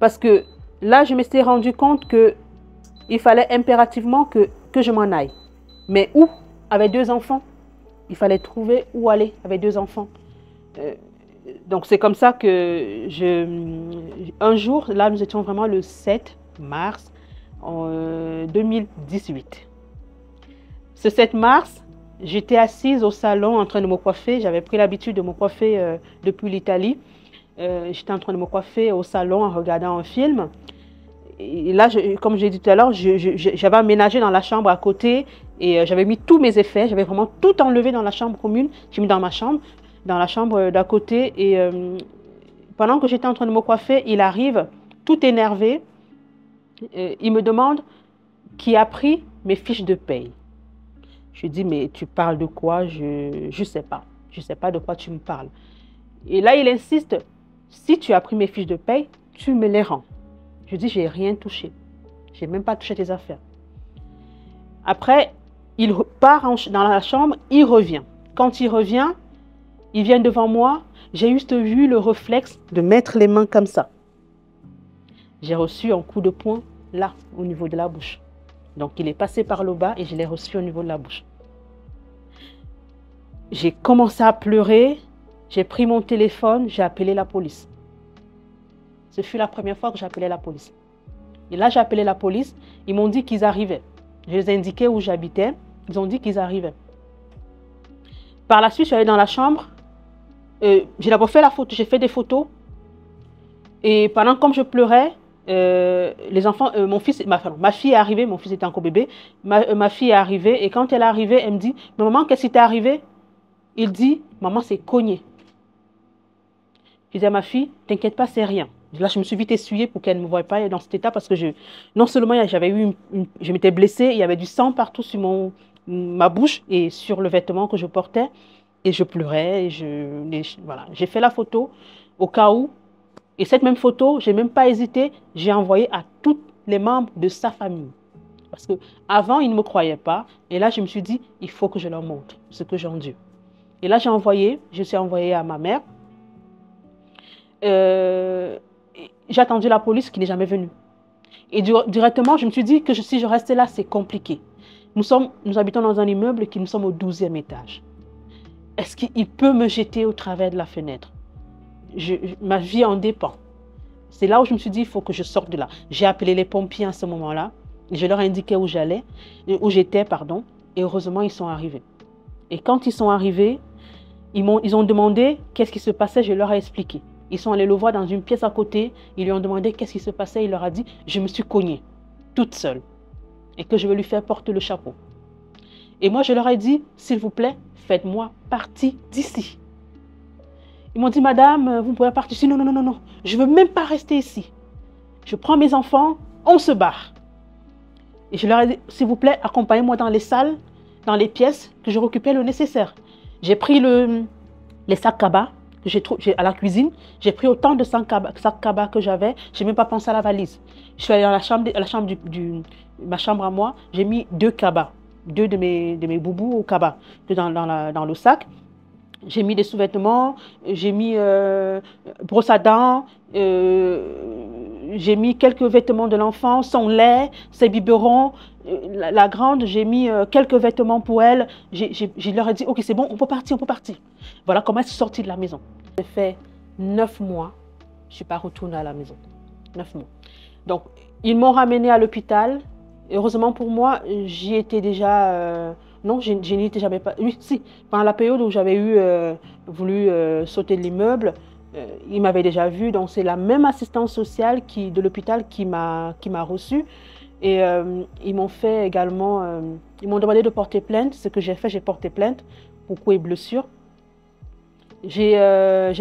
[SPEAKER 1] Parce que là, je me suis rendu compte qu'il fallait impérativement que je m'en aille. Mais où? Avec 2 enfants. Il fallait trouver où aller avec 2 enfants. Donc c'est comme ça que un jour, là nous étions vraiment le 7 mars 2018. Ce 7 mars, j'étais assise au salon en train de me coiffer. J'avais pris l'habitude de me coiffer depuis l'Italie. J'étais en train de me coiffer au salon en regardant un film. Et là, comme j'ai dit tout à l'heure, j'avais aménagé dans la chambre à côté et j'avais mis tous mes effets. J'avais vraiment tout enlevé dans la chambre commune. J'ai mis dans ma chambre, dans la chambre d'à côté. Et pendant que j'étais en train de me coiffer, il arrive, tout énervé. Il me demande qui a pris mes fiches de paye. Je lui dis, mais tu parles de quoi? Je ne sais pas. Je ne sais pas de quoi tu me parles. Et là, il insiste, si tu as pris mes fiches de paye, tu me les rends. Je dis, je n'ai rien touché. Je n'ai même pas touché tes affaires. Après, il part dans la chambre, il revient. Quand il revient, il vient devant moi. J'ai juste vu le réflexe de mettre les mains comme ça. J'ai reçu un coup de poing là, au niveau de la bouche. Donc, il est passé par le bas et je l'ai reçu au niveau de la bouche. J'ai commencé à pleurer. J'ai pris mon téléphone, j'ai appelé la police. Ce fut la première fois que j'appelais la police. Et là, j'ai appelé la police. Ils m'ont dit qu'ils arrivaient. Je les ai indiqué où j'habitais. Ils ont dit qu'ils arrivaient. Par la suite, je suis allée dans la chambre. J'ai d'abord fait la photo. J'ai fait des photos. Et pendant comme je pleurais, les enfants, mon fils, ma fille est arrivée. Mon fils était encore bébé. Ma fille est arrivée. Et quand elle est arrivée, elle me dit, mais maman, qu'est-ce qui t'est arrivé? Il dit, maman s'est cognée. Je disais à ma fille, t'inquiète pas, c'est rien. Là, je me suis vite essuyée pour qu'elle ne me voie pas dans cet état parce que non seulement j'avais eu je m'étais blessée, il y avait du sang partout sur ma bouche et sur le vêtement que je portais et je pleurais. Voilà. J'ai fait la photo au cas où. Et cette même photo, je n'ai même pas hésité, j'ai envoyé à tous les membres de sa famille. Parce qu'avant, ils ne me croyaient pas. Et là, je me suis dit, il faut que je leur montre ce que j'endure. Et là, je suis envoyée à ma mère. J'ai attendu la police qui n'est jamais venue. Et directement, je me suis dit que si je restais là, c'est compliqué. Nous habitons dans un immeuble qui nous sommes au 12e étage. Est-ce qu'il peut me jeter au travers de la fenêtre? Ma vie en dépend. C'est là où je me suis dit, il faut que je sorte de là. J'ai appelé les pompiers à ce moment-là. Je leur ai indiqué où j'étais, pardon. Et heureusement, ils sont arrivés. Et quand ils sont arrivés, ils ont demandé qu'est-ce qui se passait. Je leur ai expliqué. Ils sont allés le voir dans une pièce à côté. Ils lui ont demandé qu'est-ce qui se passait. Il leur a dit, je me suis cognée, toute seule. Et que je vais lui faire porter le chapeau. Et moi, je leur ai dit, s'il vous plaît, faites-moi partie d'ici. Ils m'ont dit, madame, vous pouvez partir ici. Non, non, non, non, non. Je ne veux même pas rester ici. Je prends mes enfants, on se barre. Et je leur ai dit, s'il vous plaît, accompagnez-moi dans les salles, dans les pièces, que je récupère le nécessaire. J'ai pris les sacs cabas que j'ai à la cuisine. J'ai pris autant de sacs cabas que j'avais. Je n'ai même pas pensé à la valise. Je suis allée dans ma chambre à moi. J'ai mis 2 cabas, 2 de mes boubous au cabas dans le sac. J'ai mis des sous-vêtements, j'ai mis brosse à dents, j'ai mis quelques vêtements de l'enfant, son lait, ses biberons. La grande, j'ai mis quelques vêtements pour elle. Je leur ai dit, ok, c'est bon, on peut partir, on peut partir. Voilà comment elle est sortie de la maison. J'ai fait 9 mois, je ne suis pas retournée à la maison. 9 mois. Donc, ils m'ont ramenée à l'hôpital. Heureusement pour moi, j'y étais déjà... non, je n'y étais jamais pas. Oui, si, pendant la période où j'avais voulu sauter de l'immeuble, il m'avait déjà vu. Donc, c'est la même assistante sociale de l'hôpital qui m'a reçue. Et ils m'ont fait également... ils m'ont demandé de porter plainte. Ce que j'ai fait, j'ai porté plainte pour coups et blessures. J'ai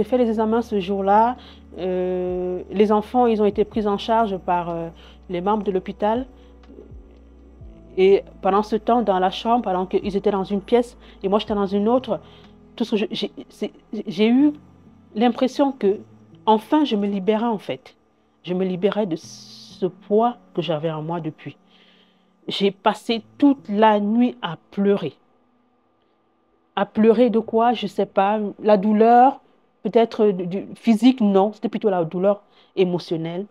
[SPEAKER 1] fait les examens ce jour-là. Les enfants, ils ont été pris en charge par les membres de l'hôpital. Et pendant ce temps, dans la chambre, pendant qu'ils étaient dans une pièce et moi j'étais dans une autre, j'ai eu l'impression que, enfin, je me libérais en fait. Je me libérais de ce poids que j'avais en moi depuis. J'ai passé toute la nuit à pleurer. À pleurer de quoi? Je ne sais pas. La douleur, peut-être physique, non. C'était plutôt la douleur émotionnelle.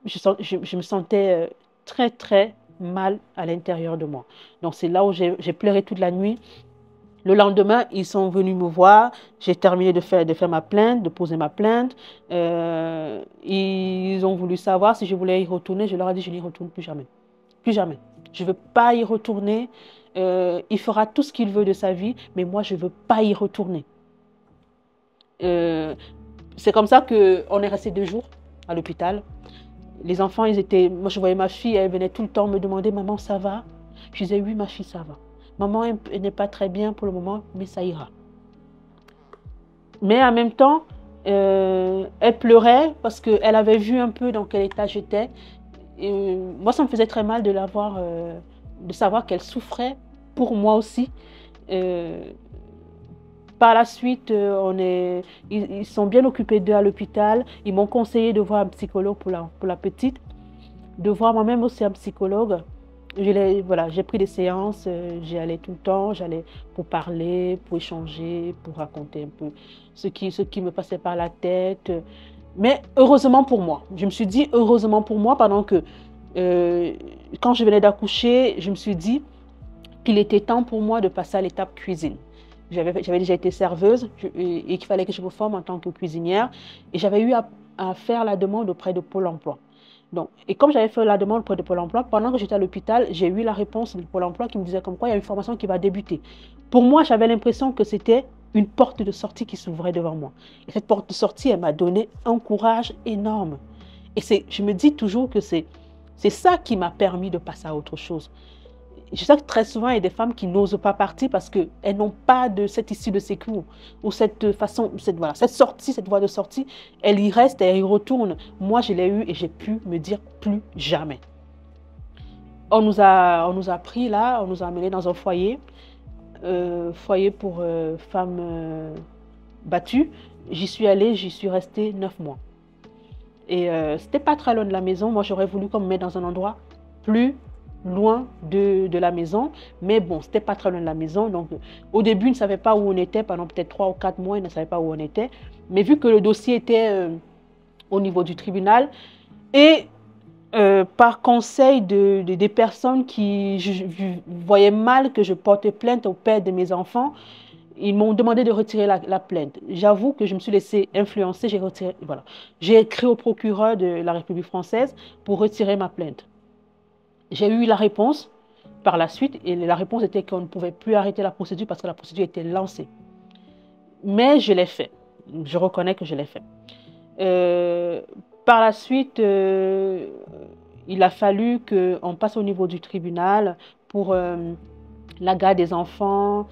[SPEAKER 1] Je me sentais très, très mal à l'intérieur de moi. Donc, c'est là où j'ai pleuré toute la nuit. Le lendemain, ils sont venus me voir. J'ai terminé de faire ma plainte, de poser ma plainte. Ils ont voulu savoir si je voulais y retourner. Je leur ai dit, je n'y retourne plus jamais. Plus jamais. Je ne veux pas y retourner. Il fera tout ce qu'il veut de sa vie, mais moi, je ne veux pas y retourner. C'est comme ça qu'on est resté 2 jours à l'hôpital. Les enfants, moi, je voyais ma fille, elle venait tout le temps me demander, maman, ça va? Je disais, oui, ma fille, ça va. Maman, elle n'est pas très bien pour le moment, mais ça ira. Mais en même temps, elle pleurait parce qu'elle avait vu un peu dans quel état j'étais. Moi, ça me faisait très mal de savoir qu'elle souffrait pour moi aussi. Par la suite, ils sont bien occupés d'eux à l'hôpital. Ils m'ont conseillé de voir un psychologue pour la petite, de voir moi-même aussi un psychologue. Voilà, j'ai pris des séances, j'y allais tout le temps, j'allais pour parler, pour échanger, pour raconter un peu ce qui me passait par la tête. Mais heureusement pour moi, je me suis dit heureusement pour moi pendant que quand je venais d'accoucher, je me suis dit qu'il était temps pour moi de passer à l'étape cuisine. J'avais déjà été serveuse et qu'il fallait que je me forme en tant que cuisinière. Et j'avais eu à faire la demande auprès de Pôle emploi. Donc, et comme j'avais fait la demande auprès de Pôle emploi, pendant que j'étais à l'hôpital, j'ai eu la réponse de Pôle emploi qui me disait comme quoi il y a une formation qui va débuter. Pour moi, j'avais l'impression que c'était une porte de sortie qui s'ouvrait devant moi. Et cette porte de sortie, elle m'a donné un courage énorme. Et je me dis toujours que c'est ça qui m'a permis de passer à autre chose. Je sais que très souvent, il y a des femmes qui n'osent pas partir parce qu'elles n'ont pas de cette issue de secours ou cette façon, cette sortie, cette voie de sortie. Elles y restent et elles y retournent. Moi, je l'ai eu et j'ai pu me dire plus jamais. On nous a pris là, on nous a amenés dans un foyer pour femmes battues. J'y suis allée, j'y suis restée 9 mois. Et c'était pas très loin de la maison. Moi, j'aurais voulu qu'on me mette dans un endroit plus loin de la maison, mais bon, c'était pas très loin de la maison. Donc, au début, ils ne savaient pas où on était. Pendant peut-être 3 ou 4 mois, ils ne savaient pas où on était. Mais vu que le dossier était au niveau du tribunal et par conseil des personnes qui voyaient mal que je portais plainte au père de mes enfants, ils m'ont demandé de retirer la plainte. J'avoue que je me suis laissée influencer. J'ai retiré, voilà. J'ai écrit au procureur de la République française pour retirer ma plainte. J'ai eu la réponse par la suite et la réponse était qu'on ne pouvait plus arrêter la procédure parce que la procédure était lancée. Mais je l'ai fait. Je reconnais que je l'ai fait. Par la suite, il a fallu qu'on passe au niveau du tribunal pour la garde des enfants,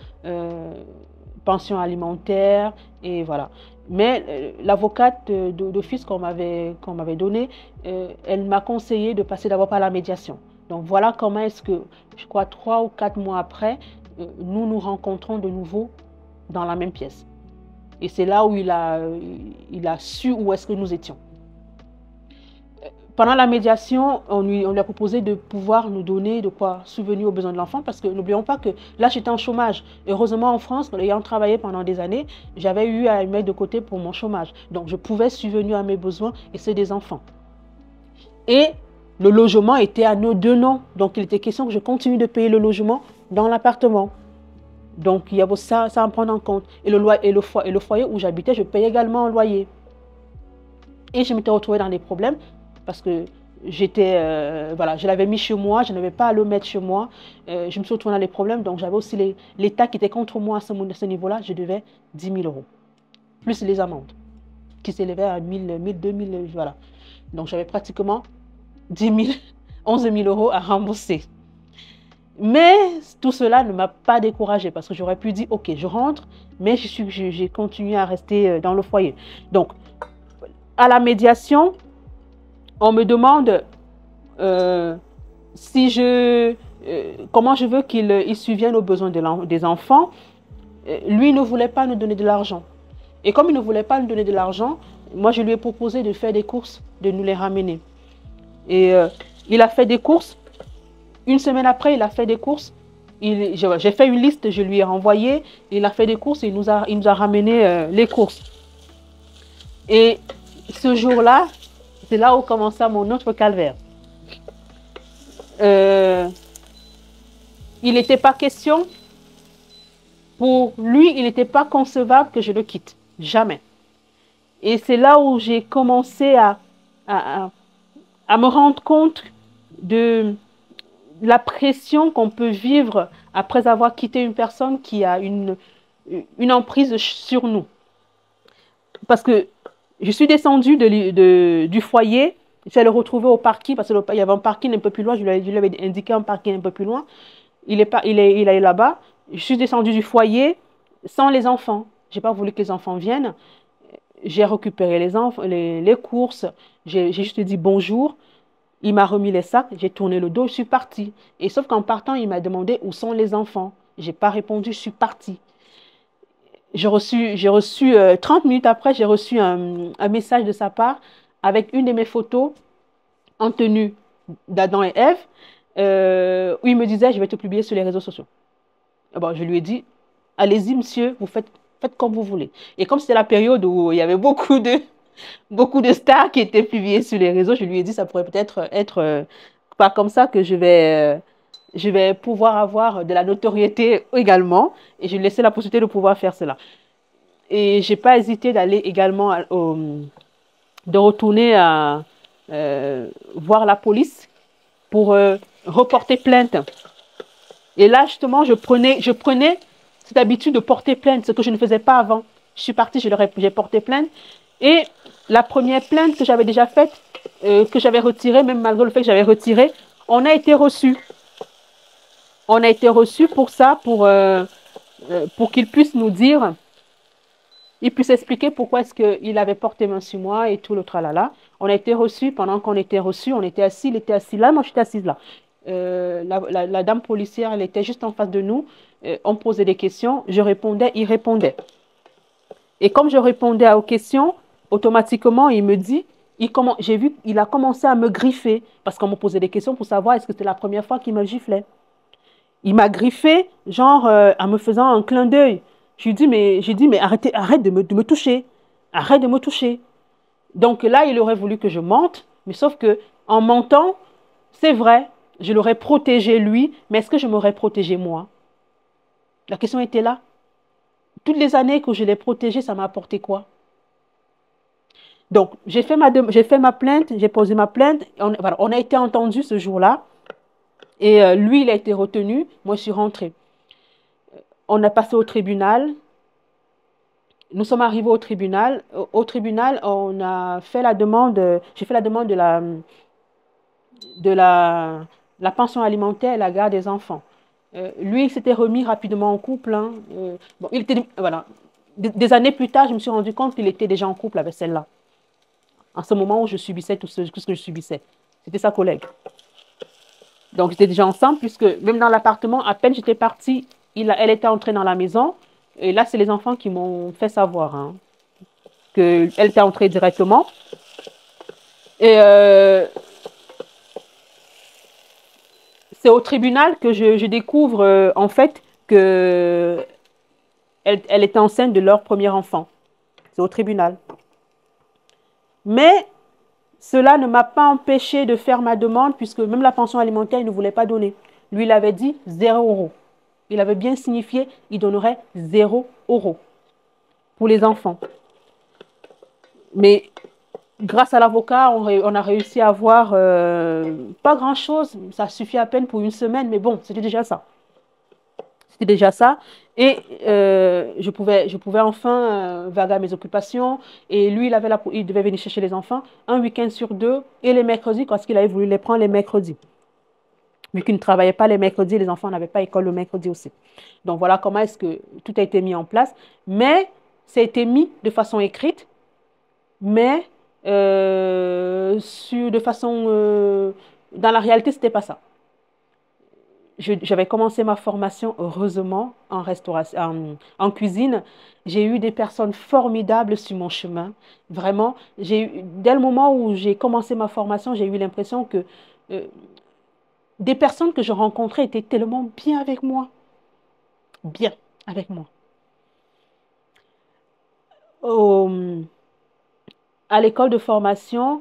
[SPEAKER 1] pension alimentaire et voilà. Mais l'avocate d'office qu'on m'avait donnée, elle m'a conseillé de passer d'abord par la médiation. Donc voilà comment est-ce que, je crois 3 ou 4 mois après, nous nous rencontrons de nouveau dans la même pièce. Et c'est là où il a su où est-ce que nous étions. Pendant la médiation, on lui a proposé de pouvoir nous donner de quoi subvenir aux besoins de l'enfant parce que n'oublions pas que là, j'étais en chômage. Heureusement, en France, ayant travaillé pendant des années, j'avais eu à mettre de côté pour mon chômage. Donc, je pouvais subvenir à mes besoins et ceux des enfants. Et le logement était à nos deux noms. Donc, il était question que je continue de payer le logement dans l'appartement. Donc, il y a ça à prendre en compte. Et le foyer où j'habitais, je payais également un loyer. Et je m'étais retrouvée dans des problèmes parce que je l'avais mis chez moi, je n'avais pas à le mettre chez moi. Je me suis retrouvée dans des problèmes. Donc, j'avais aussi l'État qui était contre moi à ce niveau-là. Je devais 10 000 euros. Plus les amendes qui s'élevaient à 1 000, 2 000, voilà. Donc, j'avais pratiquement 11 000 euros à rembourser. Mais tout cela ne m'a pas découragée parce que j'aurais pu dire, ok, je rentre, mais j'ai continué à rester dans le foyer. Donc, à la médiation, on me demande comment je veux qu'il subvienne aux besoins des enfants. Lui ne voulait pas nous donner de l'argent. Et comme il ne voulait pas nous donner de l'argent, moi je lui ai proposé de faire des courses, de nous les ramener. Et il a fait des courses. Une semaine après, il a fait des courses. J'ai fait une liste, je lui ai renvoyé. Il a fait des courses et il nous a ramené les courses. Et ce jour-là, c'est là où commença mon autre calvaire. Il n'était pas question, pour lui, il n'était pas concevable que je le quitte. Jamais. Et c'est là où j'ai commencé à me rendre compte de la pression qu'on peut vivre après avoir quitté une personne qui a une emprise sur nous. Parce que je suis descendue du foyer, je suis allée le retrouver au parking, parce qu'il y avait un parking un peu plus loin, je lui avais indiqué un parking un peu plus loin. Il est là-bas. Je suis descendue du foyer sans les enfants. Je n'ai pas voulu que les enfants viennent. J'ai récupéré les courses, j'ai juste dit bonjour. Il m'a remis les sacs, j'ai tourné le dos, je suis partie. Et sauf qu'en partant, il m'a demandé où sont les enfants. Je n'ai pas répondu, je suis partie. J'ai reçu 30 minutes après, j'ai reçu un message de sa part avec une de mes photos en tenue d'Adam et Ève, où il me disait, je vais te publier sur les réseaux sociaux. Bon, je lui ai dit, allez-y monsieur, vous faites comme vous voulez. Et comme c'était la période où il y avait beaucoup de stars qui étaient publiées sur les réseaux, je lui ai dit, ça pourrait peut-être être pas comme ça que je vais pouvoir avoir de la notoriété également. Et je lui ai laissé la possibilité de pouvoir faire cela. Et je n'ai pas hésité d'aller également, de retourner voir la police pour reporter plainte. Et là, justement, je prenais cette habitude de porter plainte, ce que je ne faisais pas avant. Je suis partie, j'ai porté plainte. Et la première plainte que j'avais déjà faite, que j'avais retirée, même malgré le fait que j'avais retiré, on a été reçu. On a été reçu pour ça, pour qu'il puisse nous dire, il puisse expliquer pourquoi est-ce qu'il avait porté main sur moi et tout le tralala. On a été reçu, pendant qu'on était reçu, on était assis, il était assis là, moi j'étais assise là. La dame policière, elle était juste en face de nous. On posait des questions, je répondais, il répondait. Et comme je répondais aux questions, automatiquement, il me dit, j'ai vu, il a commencé à me griffer parce qu'on me posait des questions pour savoir est-ce que c'était la première fois qu'il me giflait. Il m'a griffé, genre, en me faisant un clin d'œil. J'ai dit, mais arrête de me toucher. Arrête de me toucher. Donc là, il aurait voulu que je mente, mais sauf que en mentant, c'est vrai, je l'aurais protégé lui, mais est-ce que je m'aurais protégé moi? La question était là. Toutes les années que je l'ai protégé, ça m'a apporté quoi? Donc, j'ai fait ma plainte, j'ai posé ma plainte. On a été entendus ce jour-là. Et lui, il a été retenu. Moi, je suis rentrée. On a passé au tribunal. Nous sommes arrivés au tribunal. Au tribunal, on a fait la demande. J'ai fait la demande de la pension alimentaire et la garde des enfants. Lui, il s'était remis rapidement en couple. Hein. Bon, voilà. Des années plus tard, je me suis rendu compte qu'il était déjà en couple avec celle-là. En ce moment où je subissais tout ce que je subissais. C'était sa collègue. Donc, j'étais déjà ensemble, puisque même dans l'appartement, à peine j'étais partie, elle était entrée dans la maison. Et là, c'est les enfants qui m'ont fait savoir hein, qu'elle était entrée directement. Et c'est au tribunal que je découvre, en fait, qu'elle était enceinte de leur premier enfant. C'est au tribunal. Mais cela ne m'a pas empêché de faire ma demande, puisque même la pension alimentaire, il ne voulait pas donner. Lui, il avait dit 0 €. Il avait bien signifié, il donnerait 0 € pour les enfants. Mais grâce à l'avocat, on a réussi à avoir pas grand-chose. Ça suffit à peine pour une semaine, mais bon, c'était déjà ça. C'était déjà ça. Et je pouvais enfin vaguer à mes occupations. Et lui, il devait venir chercher les enfants un week-end sur 2 et les mercredis, parce qu'il avait voulu les prendre les mercredis. Vu qu'il ne travaillait pas les mercredis, les enfants n'avaient pas école le mercredi aussi. Donc voilà comment est-ce que tout a été mis en place. Mais ça a été mis de façon écrite, mais de façon... dans la réalité, ce n'était pas ça. J'avais commencé ma formation, heureusement, en restauration, en cuisine. J'ai eu des personnes formidables sur mon chemin. Vraiment, dès le moment où j'ai commencé ma formation, j'ai eu l'impression que des personnes que je rencontrais étaient tellement bien avec moi. Bien avec moi. À l'école de formation,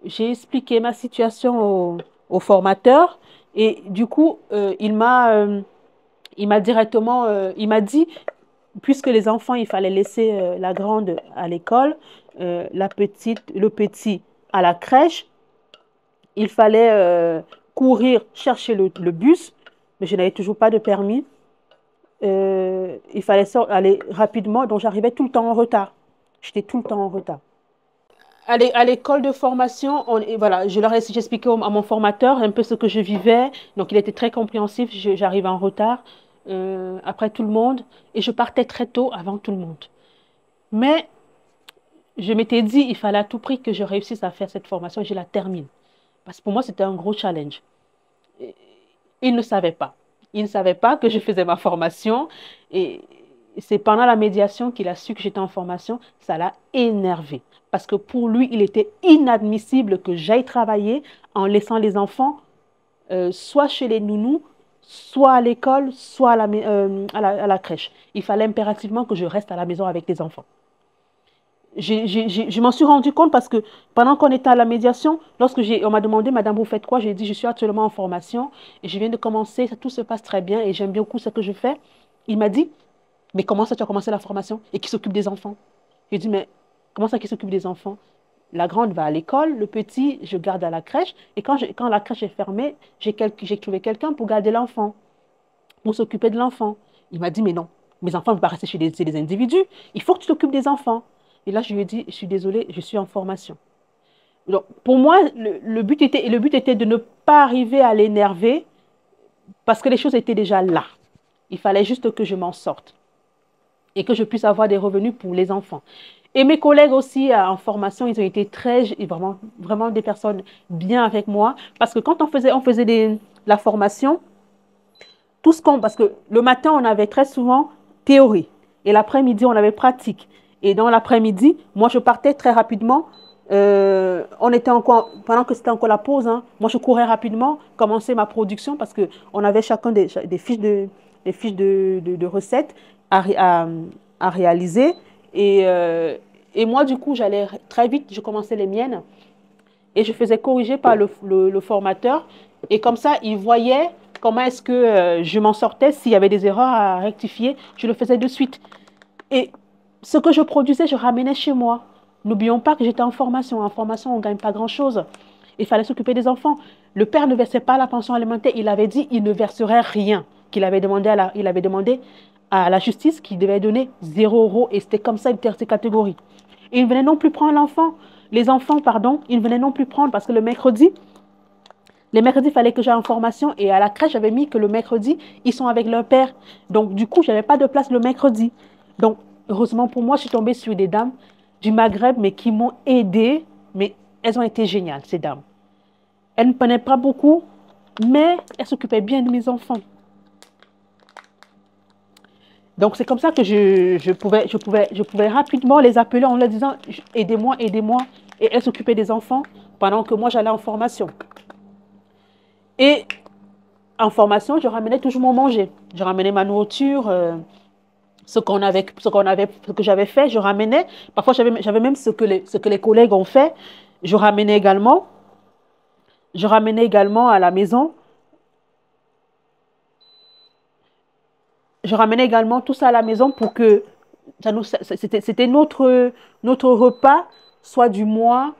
[SPEAKER 1] j'ai expliqué ma situation au formateur. Et du coup, il m'a directement, il m'a dit, puisque les enfants, il fallait laisser la grande à l'école, le petit à la crèche, il fallait courir chercher le bus, mais je n'avais toujours pas de permis. Il fallait aller rapidement, donc j'arrivais tout le temps en retard. J'étais tout le temps en retard. À l'école de formation, voilà, j'ai expliqué à mon formateur un peu ce que je vivais. Donc, il était très compréhensif. J'arrivais en retard après tout le monde. Et je partais très tôt avant tout le monde. Mais je m'étais dit, il fallait à tout prix que je réussisse à faire cette formation et je la termine. Parce que pour moi, c'était un gros challenge. Il ne savait pas. Il ne savait pas que je faisais ma formation. Et c'est pendant la médiation qu'il a su que j'étais en formation. Ça l'a énervé. Parce que pour lui, il était inadmissible que j'aille travailler en laissant les enfants soit chez les nounous, soit à l'école, soit à la crèche. Il fallait impérativement que je reste à la maison avec les enfants. Je m'en suis rendu compte parce que pendant qu'on était à la médiation, on m'a demandé, Madame, vous faites quoi? J'ai dit, je suis actuellement en formation et je viens de commencer, tout se passe très bien et j'aime beaucoup ce que je fais. Il m'a dit, mais comment ça tu as commencé la formation et qui s'occupe des enfants? J'ai dit, mais comment ça qui s'occupe des enfants? La grande va à l'école, le petit, je garde à la crèche. Et quand la crèche est fermée, j'ai trouvé quelqu'un pour garder l'enfant, pour s'occuper de l'enfant. Il m'a dit, mais non, mes enfants ne vont pas rester chez des individus. Il faut que tu t'occupes des enfants. Et là, je lui ai dit, je suis désolée, je suis en formation. Donc, pour moi, le but était de ne pas arriver à l'énerver parce que les choses étaient déjà là. Il fallait juste que je m'en sorte et que je puisse avoir des revenus pour les enfants. Et mes collègues aussi en formation, ils ont été vraiment, vraiment des personnes bien avec moi parce que quand on faisait la formation, parce que le matin, on avait très souvent théorie et l'après-midi, on avait pratique. Et dans l'après-midi, moi, je partais très rapidement. Pendant que c'était encore la pause, hein, moi, je courais rapidement, commencer ma production parce qu'on avait chacun des fiches de recettes à réaliser. Et moi, du coup, j'allais très vite, je commençais les miennes et je faisais corriger par le formateur. Et comme ça, il voyait comment est-ce que je m'en sortais. S'il y avait des erreurs à rectifier, je le faisais de suite. Et ce que je produisais, je ramenais chez moi. N'oublions pas que j'étais en formation. En formation, on ne gagne pas grand-chose. Il fallait s'occuper des enfants. Le père ne versait pas la pension alimentaire. Il avait dit qu'il ne verserait rien. Il avait demandé à la justice qu'il devait donner 0 €. Et c'était comme ça, il était de ces catégories. Et il ne venait non plus prendre les enfants, pardon, il ne venait non plus prendre parce que les mercredis, il fallait que j'aille en formation. Et à la crèche, j'avais mis que le mercredi, ils sont avec leur père. Donc, du coup, je n'avais pas de place le mercredi. Donc, heureusement pour moi, je suis tombée sur des dames du Maghreb, mais qui m'ont aidée. Mais elles ont été géniales, ces dames. Elles ne prenaient pas beaucoup, mais elles s'occupaient bien de mes enfants. Donc, c'est comme ça que je pouvais rapidement les appeler en leur disant « Aidez-moi, aidez-moi ». Et elles s'occupaient des enfants pendant que moi, j'allais en formation. Et en formation, je ramenais toujours mon manger. Je ramenais ma nourriture, ce que j'avais fait, je ramenais. Parfois, j'avais même ce que les collègues ont fait. Je ramenais également à la maison. Je ramenais également tout ça à la maison pour que c'était notre repas, soit du mois,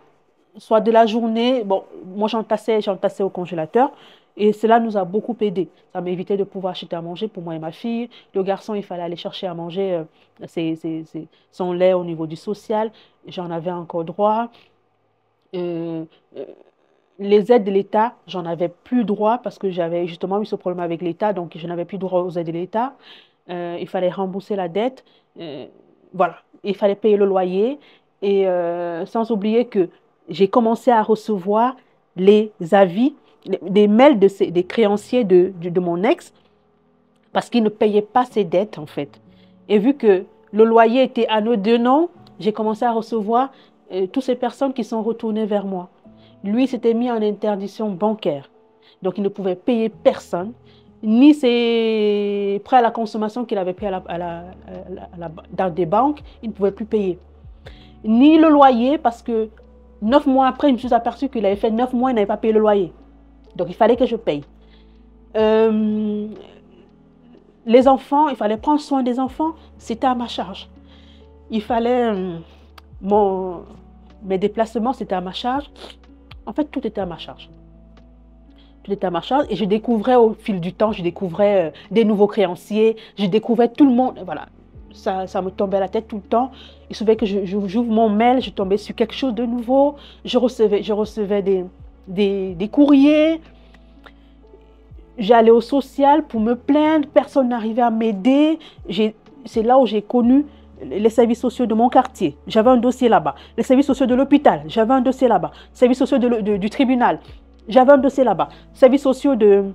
[SPEAKER 1] soit de la journée. Bon, moi, j'entassais au congélateur. Et cela nous a beaucoup aidé. Ça m'évitait de pouvoir acheter à manger pour moi et ma fille. Le garçon, il fallait aller chercher à manger son lait au niveau du social. J'en avais encore droit. Euh, euh, les aides de l'État, j'en avais plus droit parce que j'avais justement eu ce problème avec l'État. Donc, je n'avais plus droit aux aides de l'État. Il fallait rembourser la dette. Voilà, il fallait payer le loyer. Et sans oublier que j'ai commencé à recevoir les avis, des mails des créanciers de mon ex parce qu'il ne payait pas ses dettes en fait. Et vu que le loyer était à nos deux noms, j'ai commencé à recevoir toutes ces personnes qui sont retournées vers moi. Lui s'était mis en interdiction bancaire. Donc il ne pouvait payer personne, ni ses prêts à la consommation qu'il avait pris dans des banques, il ne pouvait plus payer. Ni le loyer parce que 9 mois après, je me suis aperçu qu'il avait fait 9 mois, il n'avait pas payé le loyer. Donc, il fallait que je paye. Les enfants, il fallait prendre soin des enfants, c'était à ma charge. Il fallait... mes déplacements, c'était à ma charge. En fait, tout était à ma charge. Tout était à ma charge. Et je découvrais au fil du temps, je découvrais des nouveaux créanciers, je découvrais tout le monde. Voilà, ça me tombait à la tête tout le temps. Il suffisait que j'ouvre mon mail, je tombais sur quelque chose de nouveau. Je recevais des courriers. J'allais au social pour me plaindre, personne n'arrivait à m'aider. C'est là où j'ai connu les services sociaux de mon quartier. J'avais un dossier là-bas. Les services sociaux de l'hôpital, j'avais un dossier là-bas. Services sociaux du tribunal, j'avais un dossier là-bas. Services sociaux de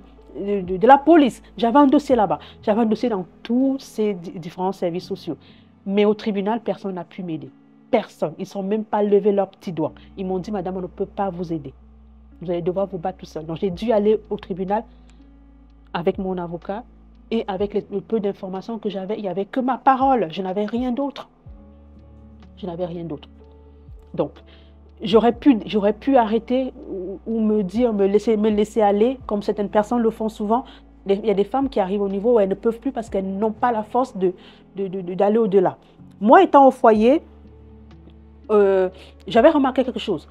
[SPEAKER 1] la police, j'avais un dossier là-bas. J'avais un dossier dans tous ces différents services sociaux. Mais au tribunal, personne n'a pu m'aider. Personne. Ils ne sont même pas levé leurs petits doigts. Ils m'ont dit, madame, on ne peut pas vous aider. Vous allez devoir vous battre tout seul. Donc, j'ai dû aller au tribunal avec mon avocat et avec le peu d'informations que j'avais. Il n'y avait que ma parole. Je n'avais rien d'autre. Je n'avais rien d'autre. Donc, j'aurais pu arrêter ou me laisser aller, comme certaines personnes le font souvent. Il y a des femmes qui arrivent au niveau où elles ne peuvent plus parce qu'elles n'ont pas la force d'aller au-delà. Moi, étant au foyer, j'avais remarqué quelque chose.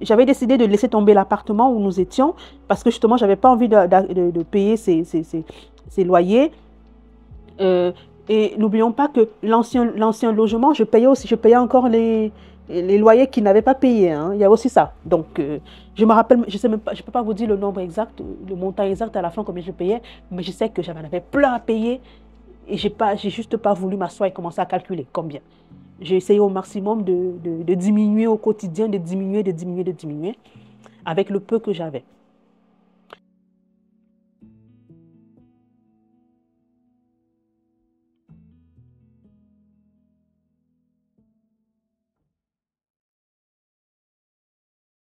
[SPEAKER 1] J'avais décidé de laisser tomber l'appartement où nous étions parce que justement, j'avais pas envie de payer ces loyers. Et n'oublions pas que l'ancien logement, je payais encore les loyers qu'ils n'avaient pas payés. Hein. Il y a aussi ça. Donc, je me rappelle, je sais même pas, je peux pas vous dire le nombre exact, le montant exact à la fin combien je payais, mais je sais que j'en avais plein à payer et j'ai juste pas voulu m'asseoir et commencer à calculer combien. J'ai essayé au maximum de diminuer au quotidien, de diminuer avec le peu que j'avais.